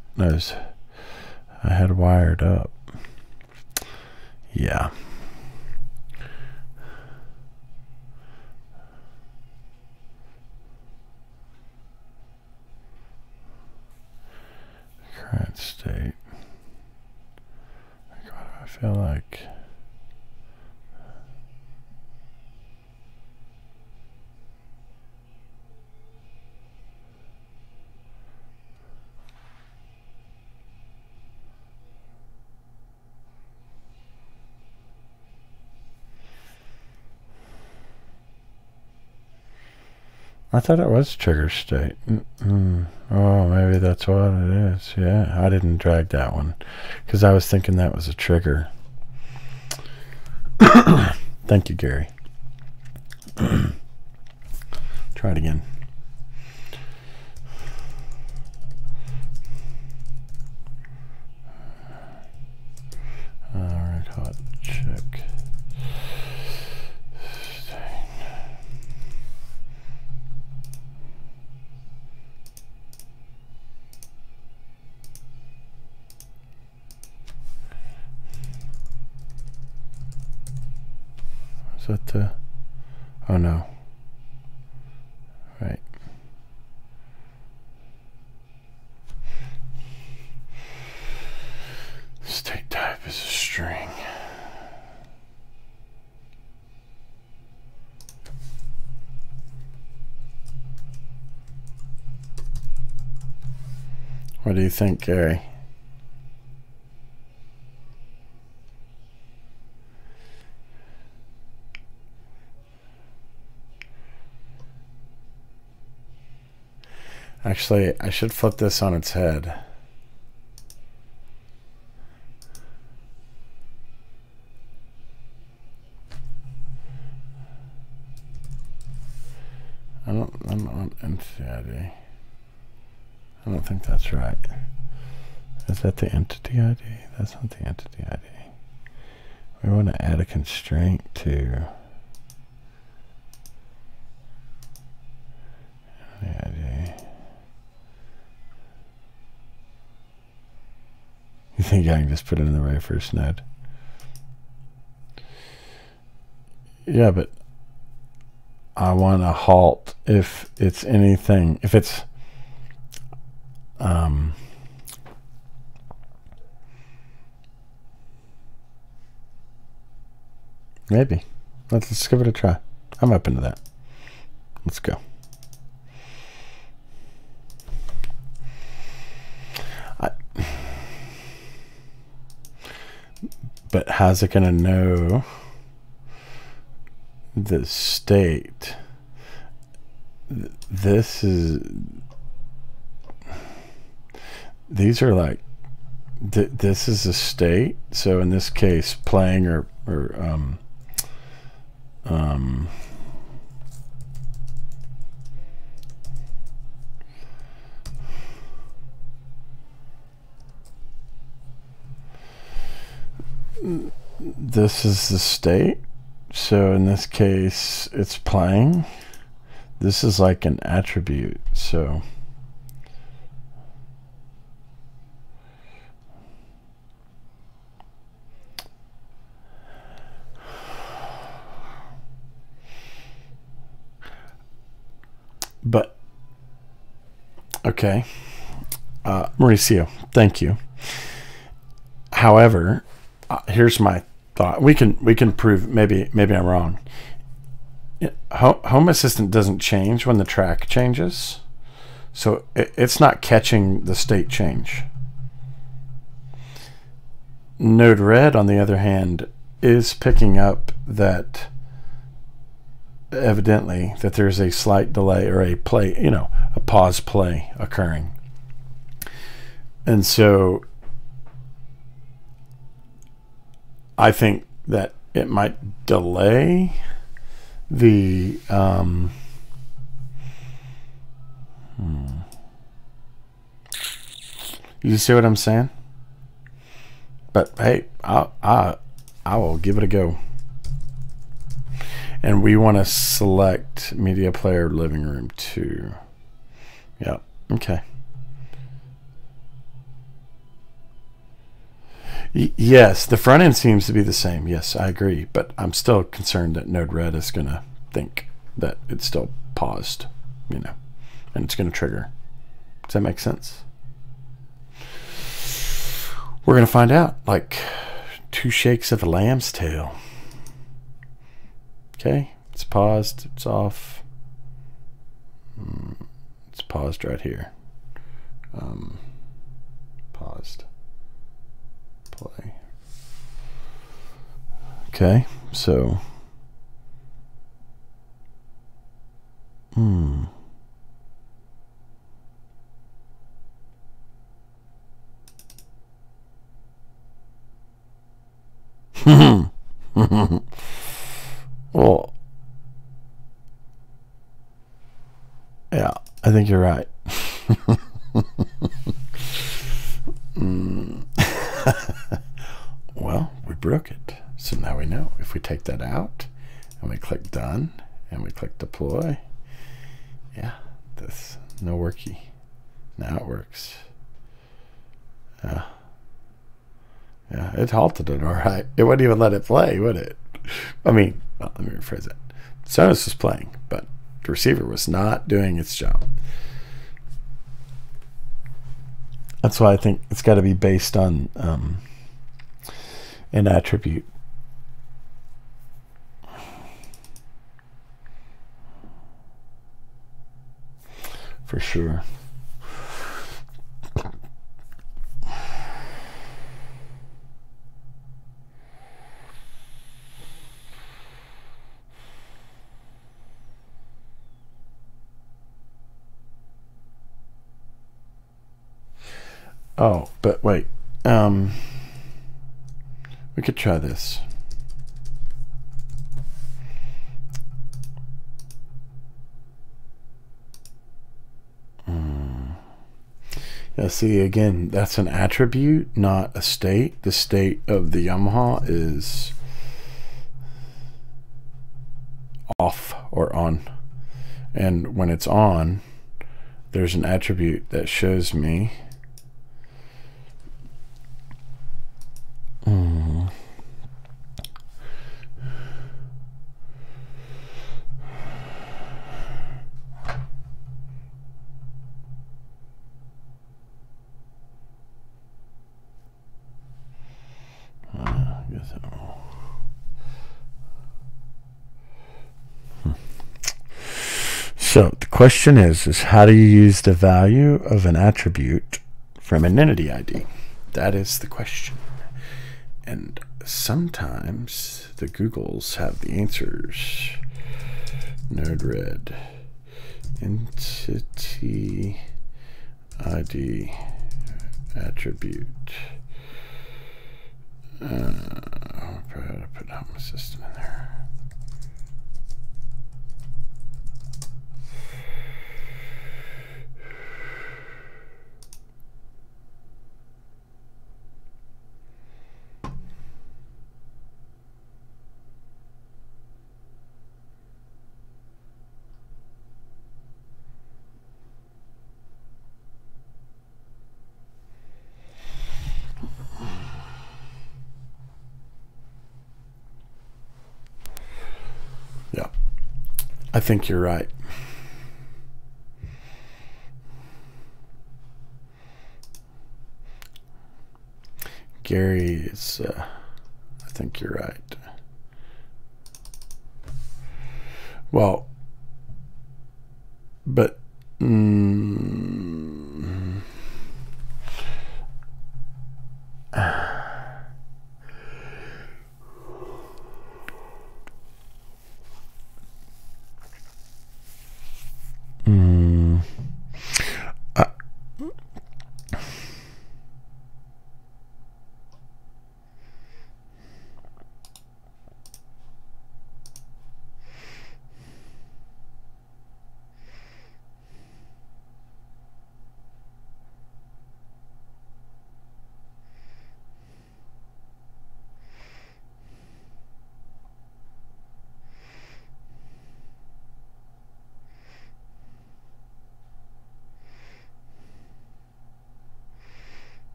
I had wired up? Yeah. Current state. Like, what do I feel like? I thought it was trigger state. Oh, maybe that's what it is. Yeah, I didn't drag that one because I was thinking that was a trigger. Thank you, Gary. Try it again. All right, hot check. Is that the... oh no. Right. State type is a string. What do you think, Gary? Actually, I should flip this on its head. I'm not entity ID. I don't think that's right. Is that the entity ID? That's not the entity ID. We want to add a constraint to the ID. You think I can just put it in the very first node? Yeah, but I want to halt if it's anything, if it's maybe. Let's give it a try. I'm open to that. Let's go. But how's it going to know the state? These are like, this is a state. So in this case, playing or this is the state. So in this case, it's playing. This is like an attribute. So but okay, Mauricio, thank you. However, here's my thought. We can prove, maybe I'm wrong. Home Assistant doesn't change when the track changes, so it's not catching the state change. Node-RED, on the other hand, is picking up that, evidently, that there's a slight delay or a play, a pause play occurring. And so I think that it might delay the you see what I'm saying? But hey, I will give it a go. And we want to select media player living room 2. Yeah, okay. Yes, the front end seems to be the same. Yes, I agree. But I'm still concerned that Node-RED is going to think that it's still paused, and it's going to trigger. Does that make sense? We're going to find out, like 2 shakes of a lamb's tail. Okay, it's paused, it's off. It's paused right here. Paused. Play. Okay, so well, yeah, I think you're right. Well, we broke it. So now we know. If we take that out and we click done and we click deploy, yeah, that's no worky. Now it works. Yeah, it halted it all right. It wouldn't even let it play, would it? I mean, well, let me rephrase that. Sonos was playing, but the receiver was not doing its job. That's why I think it's got to be based on an attribute. For sure. Oh, but wait. We could try this. Yeah, see, again, that's an attribute, not a state. The state of the Yamaha is off or on. And when it's on, there's an attribute that shows me So the question is how do you use the value of an attribute from an entity ID? That is the question. And sometimes the Googles have the answers. Node-RED. Entity ID attribute. I'll probably put Home Assistant in there. Yeah, I think you're right. Gary is, I think you're right. Well, but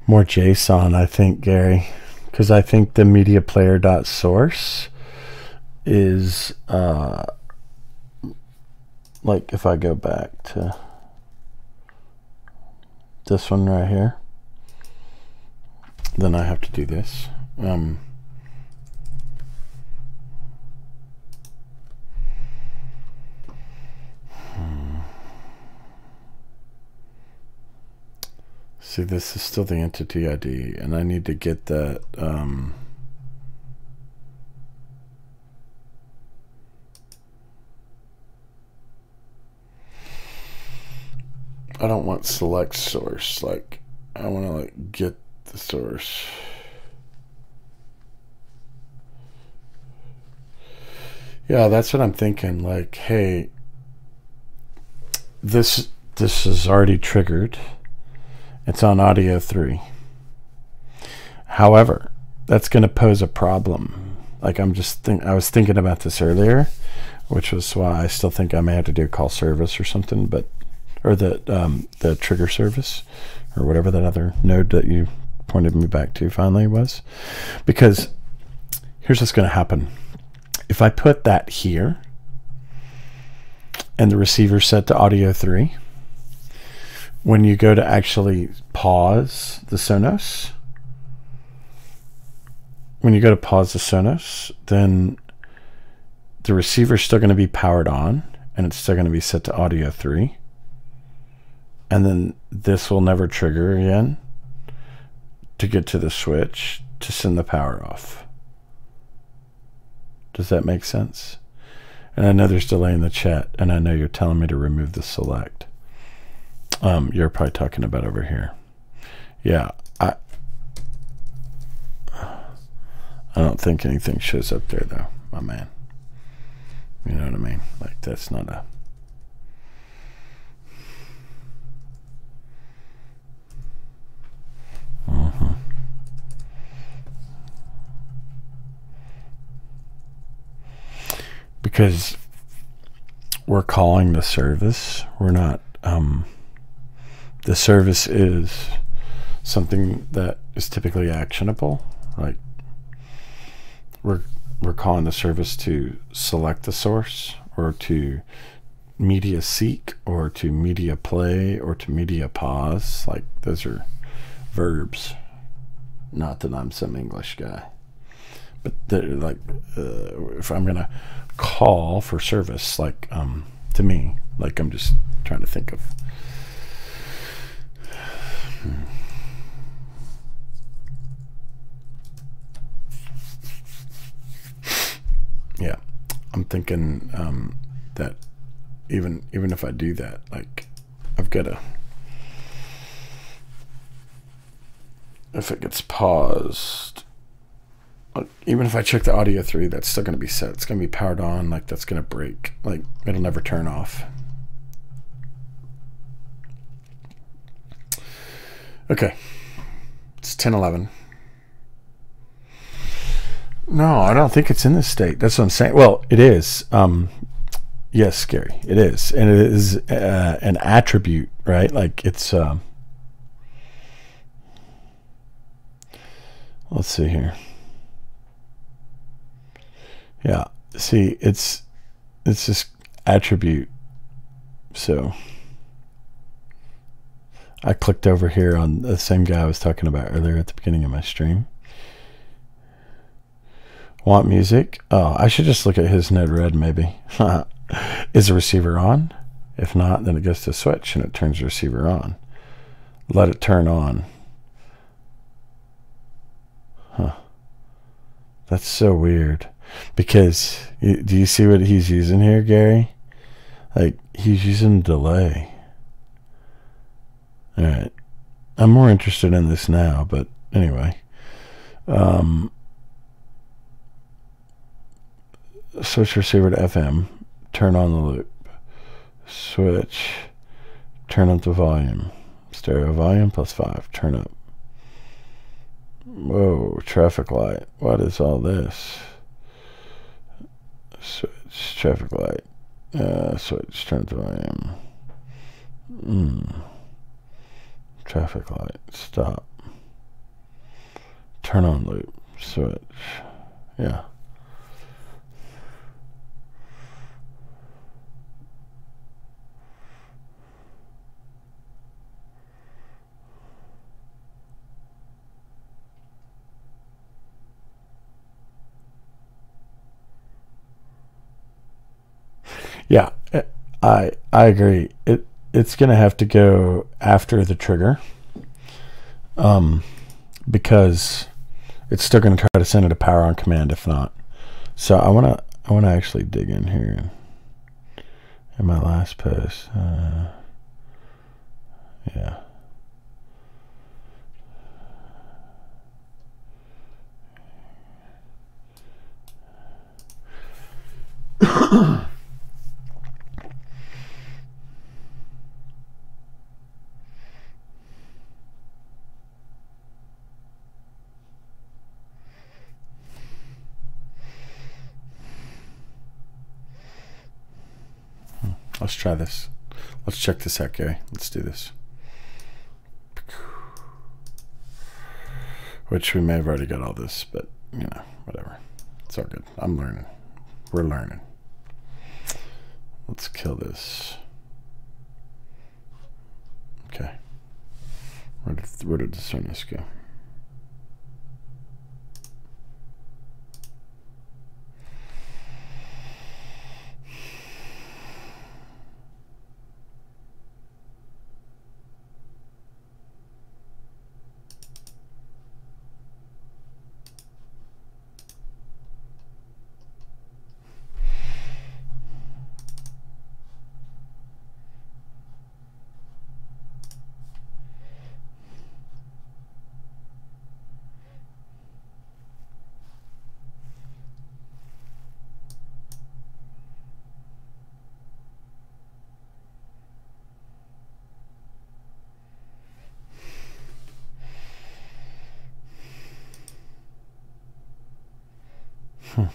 more JSON, I think, Gary, because I think the media player dot source is like if I go back to this one right here, then I have to do this. See, this is still the entity ID, and I need to get that. I don't want select source. Like, I want to like get the source. Yeah, that's what I'm thinking. Like, hey, this is already triggered. It's on audio 3. However, that's going to pose a problem. Like I was thinking about this earlier, which was why I still think I may have to do a call service or something, or the trigger service or whatever that other node that you pointed me back to finally was. Because here's what's going to happen. If I put that here and the receiver set to audio 3, when you go to actually pause the Sonos, then the receiver is still going to be powered on, and it's still going to be set to audio 3. And then this will never trigger again to get to the switch to send the power off. Does that make sense? And I know there's delay in the chat, and I know you're telling me to remove the select. You're probably talking about over here. Yeah, I don't think anything shows up there though, my man. You know what I mean? Like, that's not a... Because we're calling the service. We're not... the service is something that is typically actionable. Like, we're calling the service to select the source, or to media seek, or to media play, or to media pause. Like, those are verbs. Not that I'm some English guy, but they're like, if I'm gonna call for service, like, to me, like, I'm just trying to think of. Yeah, I'm thinking that even if I do that, like, I've got to, if it gets paused, even if I check the audio 3, that's still going to be set. It's going to be powered on. Like, that's going to break. Like, it'll never turn off. Okay, it's 10:11. No, I don't think it's in this state. That's what I'm saying. Well, it is. Yes, Gary, it is. And it is an attribute, right? Like, it's... let's see here. Yeah, see, it's this attribute. So I clicked over here on the same guy I was talking about earlier at the beginning of my stream. Want music? Oh, I should just look at his node red, maybe. Is the receiver on? If not, then it goes to switch and it turns the receiver on. Let it turn on. Huh. That's so weird. Because, do you see what he's using here, Gary? Like, he's using delay. Alright. I'm more interested in this now, but anyway. Switch receiver to FM. Turn on the loop. Switch. Turn up the volume. Stereo volume +5. Turn up. Whoa, traffic light. What is all this? Switch, traffic light. Switch, turn up the volume. Traffic light. Stop. Turn on loop. Switch. Yeah. Yeah, I agree. It's gonna have to go after the trigger, because it's still gonna try to send it a power on command if not. So I wanna actually dig in here in my last post. Yeah. Let's try this. Let's check this out, Gary. Let's do this. Which we may have already got all this, but, you know, whatever. It's all good. I'm learning. We're learning. Let's kill this. Okay. Where did the soreness go? Yeah.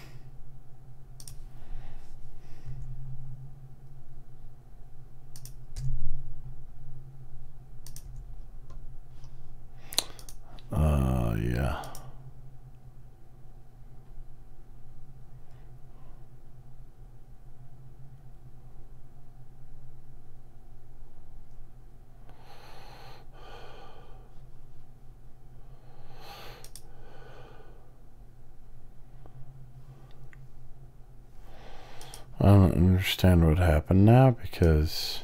I don't understand what happened now because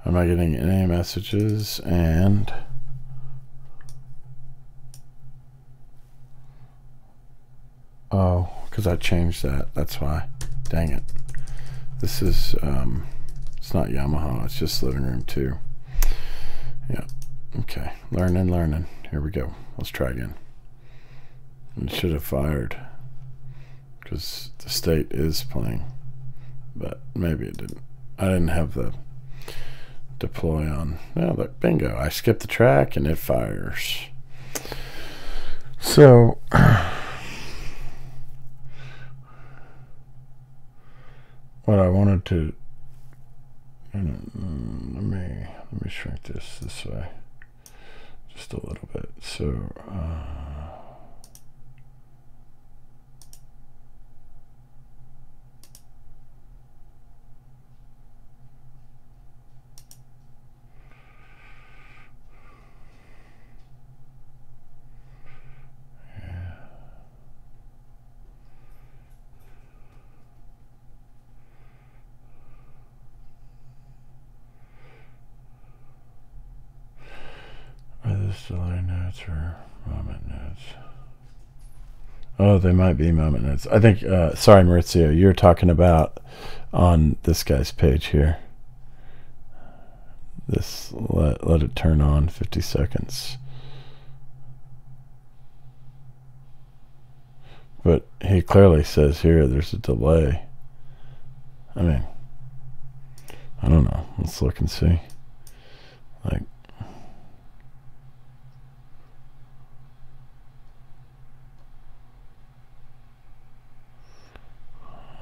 I'm not getting any messages, and oh, because I changed that. That's why. Dang it. This is it's not Yamaha, it's just living room 2. Yeah. Okay. Learning. Here we go. Let's try again. It should have fired because the state is playing, but maybe it didn't. I didn't have the deploy on. Well, look, bingo. I skipped the track and it fires. So what I wanted to let me shrink this way just a little bit. So are this delay notes or moment notes? Oh, they might be moment notes. I think, sorry, Maurizio, you're talking about on this guy's page here. This, let it turn on 50 seconds. But he clearly says here there's a delay. I mean, I don't know. Let's look and see. Like,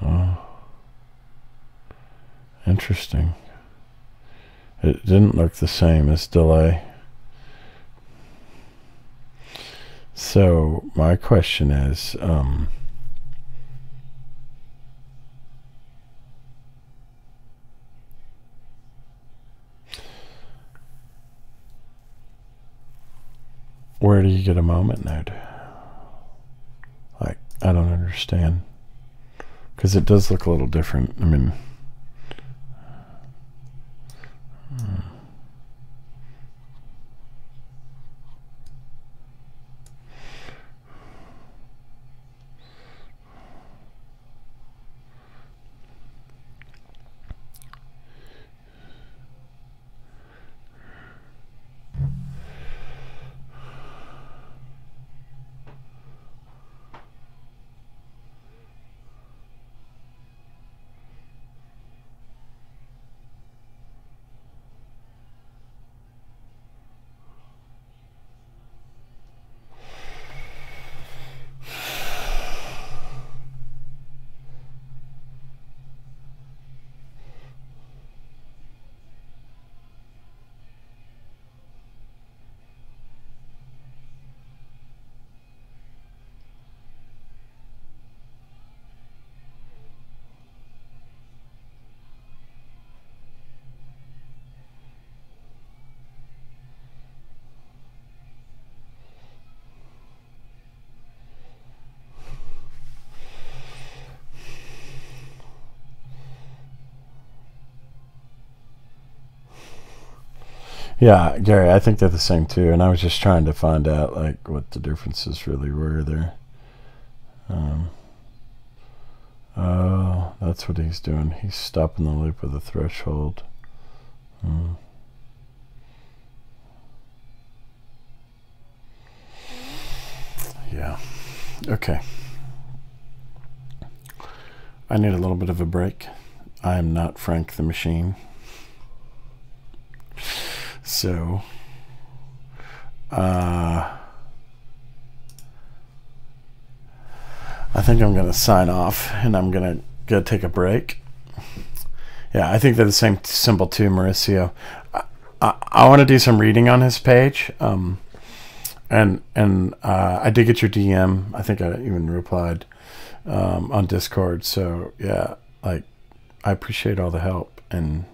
oh, interesting. It didn't look the same as delay. So my question is, where do you get a moment node? Like, I don't understand. Because it does look a little different. I mean, yeah, Gary, I think they're the same too. And I was just trying to find out like what the differences really were there. Oh, that's what he's doing. He's stopping the loop with a threshold. Yeah. Okay. I need a little bit of a break. I am not Frank the Machine. So, I think I'm going to sign off, and I'm going to go take a break. Yeah, I think they're the same symbol too, Mauricio. I want to do some reading on his page. And I did get your DM. I think I even replied on Discord. So yeah, like, I appreciate all the help, and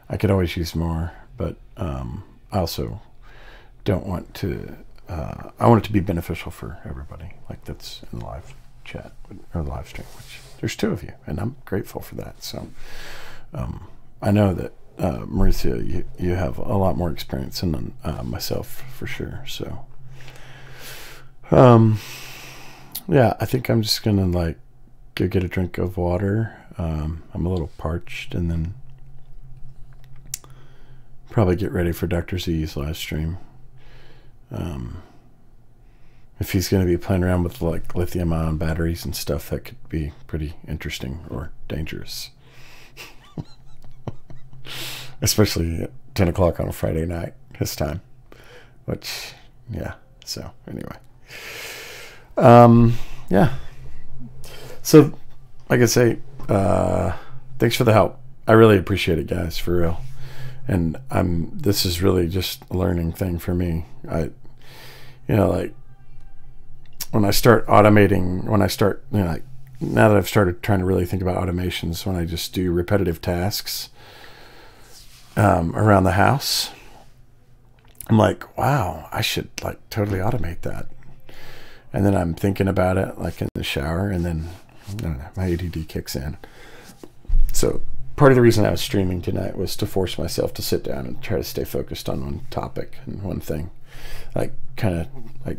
I could always use more. But I also don't want to. I want it to be beneficial for everybody. Like, that's in the live chat or the live stream. Which there's 2 of you, and I'm grateful for that. So I know that Mauricio, you have a lot more experience than myself for sure. So yeah, I think I'm just gonna like go get a drink of water. I'm a little parched, and then probably get ready for Dr. Z's live stream. If he's going to be playing around with like lithium-ion batteries and stuff, that could be pretty interesting or dangerous. Especially at 10 o'clock on a Friday night, his time. Which, yeah, so anyway. Yeah. So, like I say, thanks for the help. I really appreciate it, guys, for real. And this is really just a learning thing for me. Like, when I start automating, like, now that I've started trying to really think about automations, when I just do repetitive tasks around the house, I'm like, wow, I should like totally automate that. And then I'm thinking about it like in the shower, and then I don't know, my ADD kicks in. So part of the reason I was streaming tonight was to force myself to sit down and try to stay focused on one topic and one thing. Like, kind of like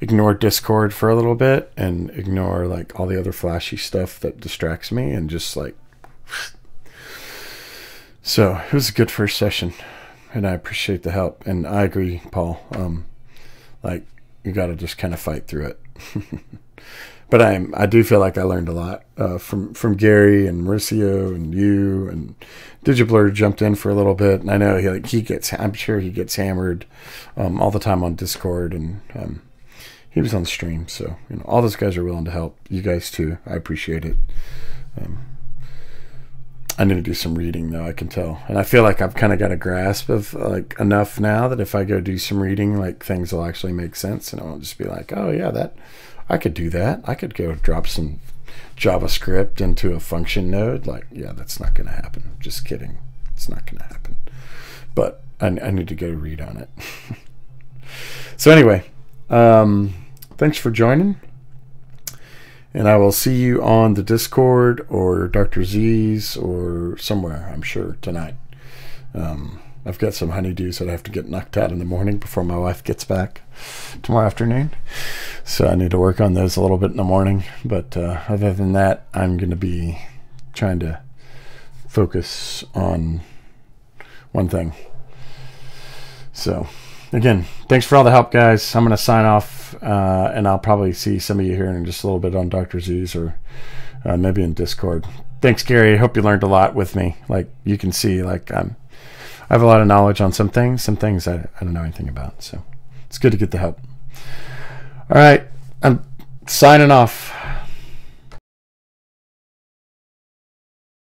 ignore Discord for a little bit and ignore like all the other flashy stuff that distracts me, and just like, so it was a good first session, and I appreciate the help. And I agree, Paul, like, you got to just kind of fight through it. But I do feel like I learned a lot from Gary and Mauricio and you, and Digiblur jumped in for a little bit, and I know I'm sure he gets hammered all the time on Discord, and he was on the stream, so all those guys are willing to help. You guys too, I appreciate it. I need to do some reading though, I can tell, and I feel like I've kind of got a grasp of like enough now that if I go do some reading, like, things will actually make sense, and I won't just be like, oh yeah, that I could do that. I could go drop some JavaScript into a function node. Like, yeah, that's not going to happen. Just kidding. It's not going to happen. But I need to go read on it. So anyway, thanks for joining. And I will see you on the Discord or Dr. Z's or somewhere, I'm sure, tonight. I've got some honeydews that I have to get knocked out in the morning before my wife gets back tomorrow afternoon. So I need to work on those a little bit in the morning. But other than that, I'm going to be trying to focus on one thing. So, again, thanks for all the help, guys. I'm going to sign off, and I'll probably see some of you here in just a little bit on Dr. Z's or maybe in Discord. Thanks, Gary. I hope you learned a lot with me. Like, you can see, like, I have a lot of knowledge on some things I don't know anything about. So it's good to get the help. All right, I'm signing off.